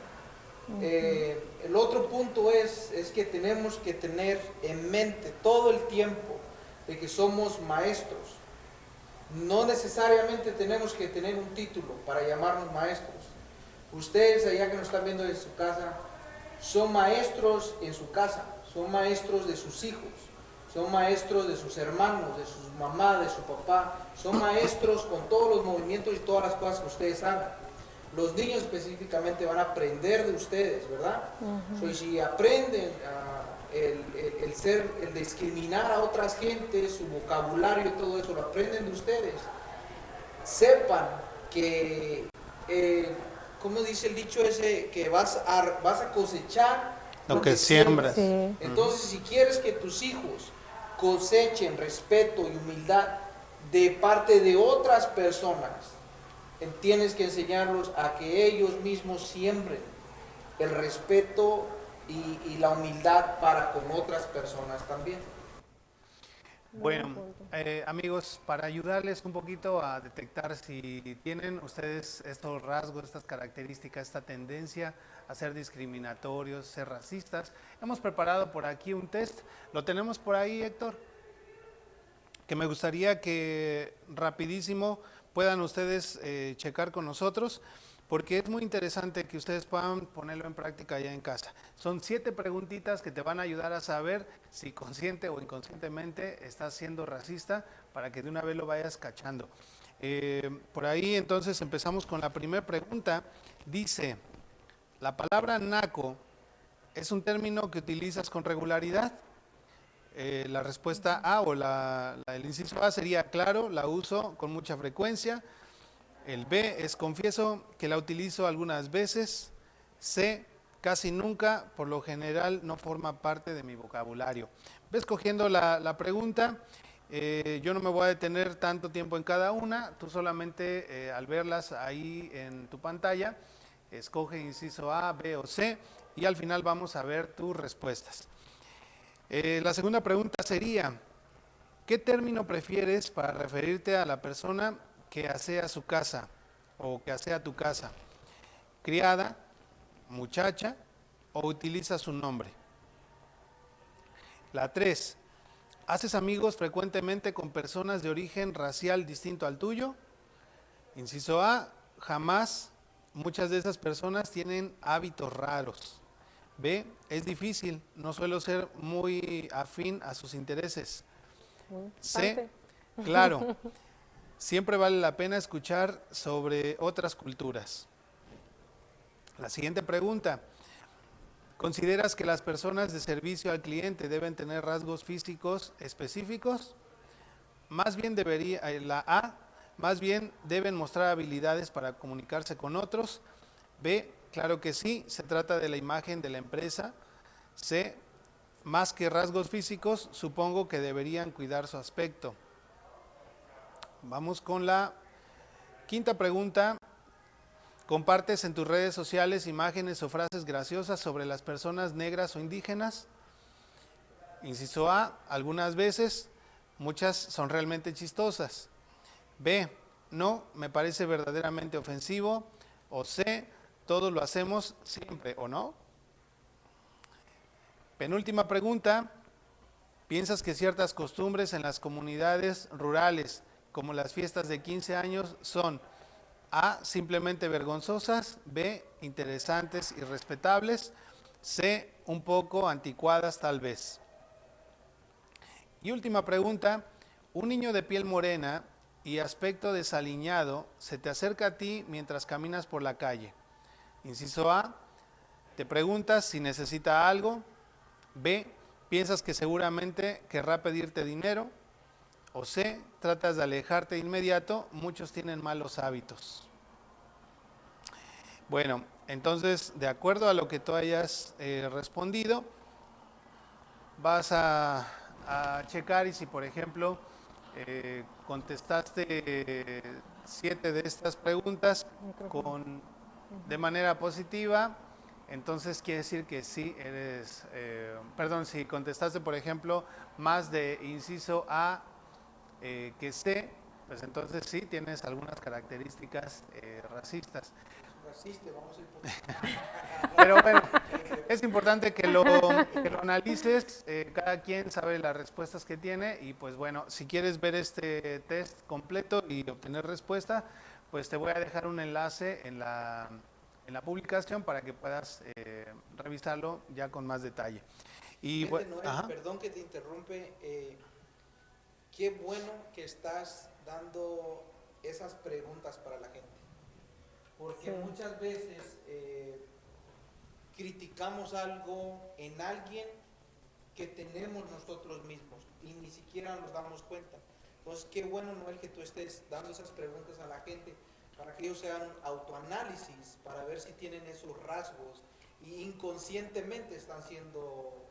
El otro punto es que tenemos que tener en mente todo el tiempo de que somos maestros. No necesariamente tenemos que tener un título para llamarnos maestros. Ustedes allá que nos están viendo desde su casa, son maestros en su casa, son maestros de sus hijos, son maestros de sus hermanos, de sus mamás, de su papá, son maestros con todos los movimientos y todas las cosas que ustedes hagan. Los niños específicamente van a aprender de ustedes, ¿verdad? Y si aprenden el discriminar a otras gentes, su vocabulario, todo eso, lo aprenden de ustedes. Sepan que, ¿cómo dice el dicho ese? Que vas a cosechar Lo que siembras. Sí. Entonces, si quieres que tus hijos cosechen respeto y humildad de parte de otras personas, tienes que enseñarlos a que ellos mismos siembren el respeto y la humildad para con otras personas también. Bueno, amigos, para ayudarles un poquito a detectar si tienen ustedes estos rasgos, estas características, esta tendencia a ser discriminatorios, ser racistas, hemos preparado por aquí un test. ¿Lo tenemos por ahí, Héctor? Que me gustaría que rapidísimo puedan ustedes checar con nosotros, porque es muy interesante que ustedes puedan ponerlo en práctica ya en casa. Son 7 preguntitas que te van a ayudar a saber si consciente o inconscientemente estás siendo racista, para que de una vez lo vayas cachando. Por ahí entonces empezamos con la primera pregunta. Dice, ¿la palabra naco es un término que utilizas con regularidad? La respuesta A o el inciso A sería claro, la uso con mucha frecuencia. El B es confieso que la utilizo algunas veces. C, casi nunca, por lo general no forma parte de mi vocabulario. Ves cogiendo la pregunta, yo no me voy a detener tanto tiempo en cada una, tú solamente al verlas ahí en tu pantalla, escoge inciso A, B o C y al final vamos a ver tus respuestas. La segunda pregunta sería, ¿qué término prefieres para referirte a la persona que asea su casa o que asea tu casa? ¿Criada, muchacha o utiliza su nombre? La 3, ¿haces amigos frecuentemente con personas de origen racial distinto al tuyo? Inciso A, jamás. Muchas de esas personas tienen hábitos raros. B, es difícil, no suelo ser muy afín a sus intereses. C, claro, siempre vale la pena escuchar sobre otras culturas. La siguiente pregunta, ¿consideras que las personas de servicio al cliente deben tener rasgos físicos específicos? Más bien la A, más bien deben mostrar habilidades para comunicarse con otros. B, claro que sí, se trata de la imagen de la empresa. C, más que rasgos físicos, supongo que deberían cuidar su aspecto. Vamos con la quinta pregunta. ¿Compartes en tus redes sociales imágenes o frases graciosas sobre las personas negras o indígenas? Inciso A, algunas veces, muchas son realmente chistosas. B, no, me parece verdaderamente ofensivo. O C, todos lo hacemos siempre, ¿o no? Penúltima pregunta. ¿Piensas que ciertas costumbres en las comunidades rurales, como las fiestas de 15 años, son A, simplemente vergonzosas, B, interesantes y respetables, C, un poco anticuadas tal vez? Y última pregunta, un niño de piel morena y aspecto desaliñado se te acerca a ti mientras caminas por la calle. Inciso A, te preguntas si necesita algo. B, piensas que seguramente querrá pedirte dinero. O C, tratas de alejarte de inmediato, muchos tienen malos hábitos. Bueno, entonces, de acuerdo a lo que tú hayas respondido, vas a checar y si, por ejemplo, contestaste 7 de estas preguntas de manera positiva, entonces quiere decir que sí eres, perdón, si contestaste, por ejemplo, más de inciso A que C, pues entonces sí tienes algunas características racistas. Racista, vamos a ir por... Pero bueno, es importante que lo analices, cada quien sabe las respuestas que tiene y pues bueno, si quieres ver este test completo y obtener respuesta, pues te voy a dejar un enlace en la publicación para que puedas revisarlo ya con más detalle. Y Fíjate, Noel, perdón que te interrumpe, qué bueno que estás dando esas preguntas para la gente, porque muchas veces criticamos algo en alguien que tenemos nosotros mismos y ni siquiera nos damos cuenta. Entonces, qué bueno, Noel, que tú estés dando esas preguntas a la gente para que ellos se hagan un autoanálisis, para ver si tienen esos rasgos y inconscientemente están siendo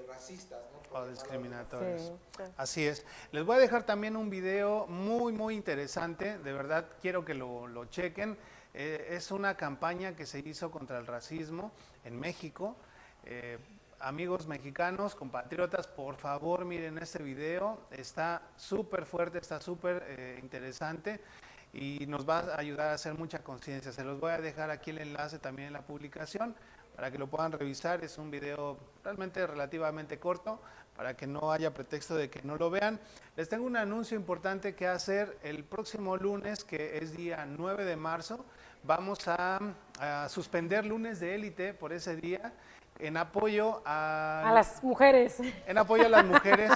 racistas, ¿no? O discriminatorios. Sí, sí. Así es. Les voy a dejar también un video muy interesante, de verdad quiero que lo chequen. Es una campaña que se hizo contra el racismo en México. Amigos mexicanos, compatriotas, por favor miren este video, está súper fuerte, está súper interesante y nos va a ayudar a hacer mucha conciencia. Se los voy a dejar aquí el enlace también en la publicación para que lo puedan revisar. Es un video realmente relativamente corto para que no haya pretexto de que no lo vean. Les tengo un anuncio importante que hacer el próximo lunes, que es día 9 de marzo. Vamos a suspender lunes de élite por ese día en apoyo a las mujeres. En apoyo a las mujeres,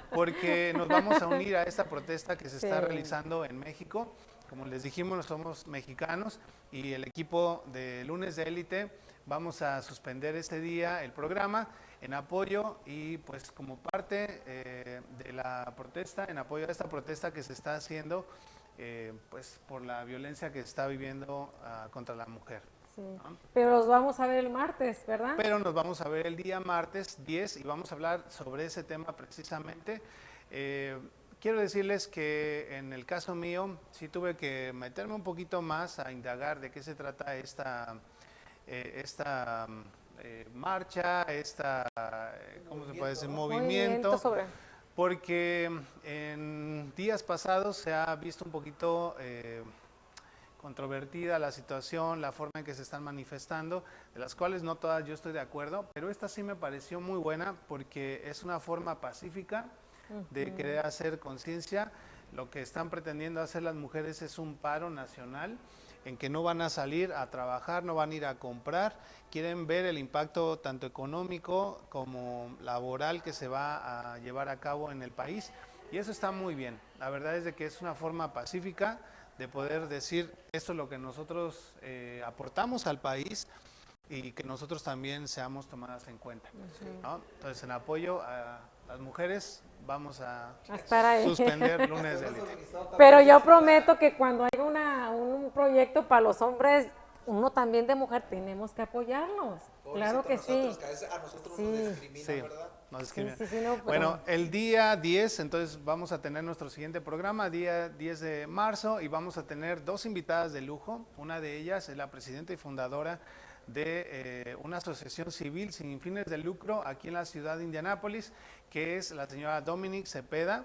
porque nos vamos a unir a esta protesta que se está realizando en México. Como les dijimos, somos mexicanos y el equipo de lunes de élite vamos a suspender este día el programa en apoyo y pues como parte de la protesta, en apoyo a esta protesta que se está haciendo pues por la violencia que se está viviendo contra la mujer. Sí. ¿No? Pero los vamos a ver el martes, ¿verdad? Pero nos vamos a ver el día martes 10 y vamos a hablar sobre ese tema precisamente. Quiero decirles que en el caso mío sí tuve que meterme un poquito más a indagar de qué se trata esta marcha, ¿cómo se puede decir? Movimiento porque en días pasados se ha visto un poquito controvertida la situación, la forma en que se están manifestando, de las cuales no todas yo estoy de acuerdo, pero esta sí me pareció muy buena porque es una forma pacífica de querer hacer conciencia. Lo que están pretendiendo hacer las mujeres es un paro nacional en que no van a salir a trabajar, no van a ir a comprar, quieren ver el impacto tanto económico como laboral que se va a llevar a cabo en el país y eso está muy bien. La verdad es de que es una forma pacífica de poder decir esto es lo que nosotros aportamos al país y que nosotros también seamos tomadas en cuenta, ¿no? Entonces, en apoyo a las mujeres, vamos a estar ahí. Suspender lunes de élite. Pero yo prometo que cuando haya un proyecto para los hombres, uno también de mujer, tenemos que apoyarlos. Claro que sí. A nosotros nos discrimina, ¿verdad? Nos discrimina. No, pero... Bueno, el día 10, entonces vamos a tener nuestro siguiente programa, día 10 de marzo, y vamos a tener 2 invitadas de lujo. Una de ellas es la presidenta y fundadora de una asociación civil sin fines de lucro aquí en la ciudad de Indianápolis, que es la señora Dominique Cepeda.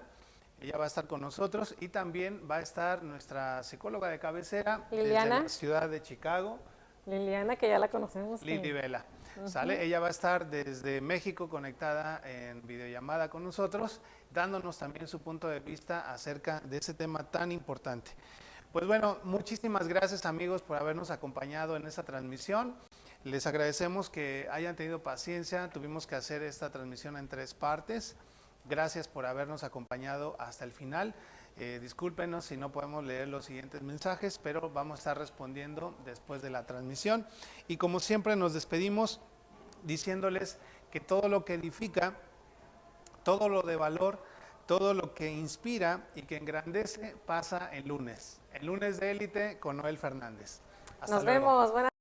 Ella va a estar con nosotros y también va a estar nuestra psicóloga de cabecera Liliana, desde la ciudad de Chicago, Liliana, que ya la conocemos. Lili Vela. ¿Sale? Ella va a estar desde México conectada en videollamada con nosotros, dándonos también su punto de vista acerca de ese tema tan importante. Pues bueno, muchísimas gracias amigos por habernos acompañado en esta transmisión. Les agradecemos que hayan tenido paciencia, tuvimos que hacer esta transmisión en 3 partes. Gracias por habernos acompañado hasta el final. Discúlpenos si no podemos leer los siguientes mensajes, pero vamos a estar respondiendo después de la transmisión. Y como siempre nos despedimos diciéndoles que todo lo que edifica, todo lo de valor, todo lo que inspira y que engrandece pasa el lunes. El lunes de Élite con Noel Fernández. Hasta Nos luego. vemos. Buenas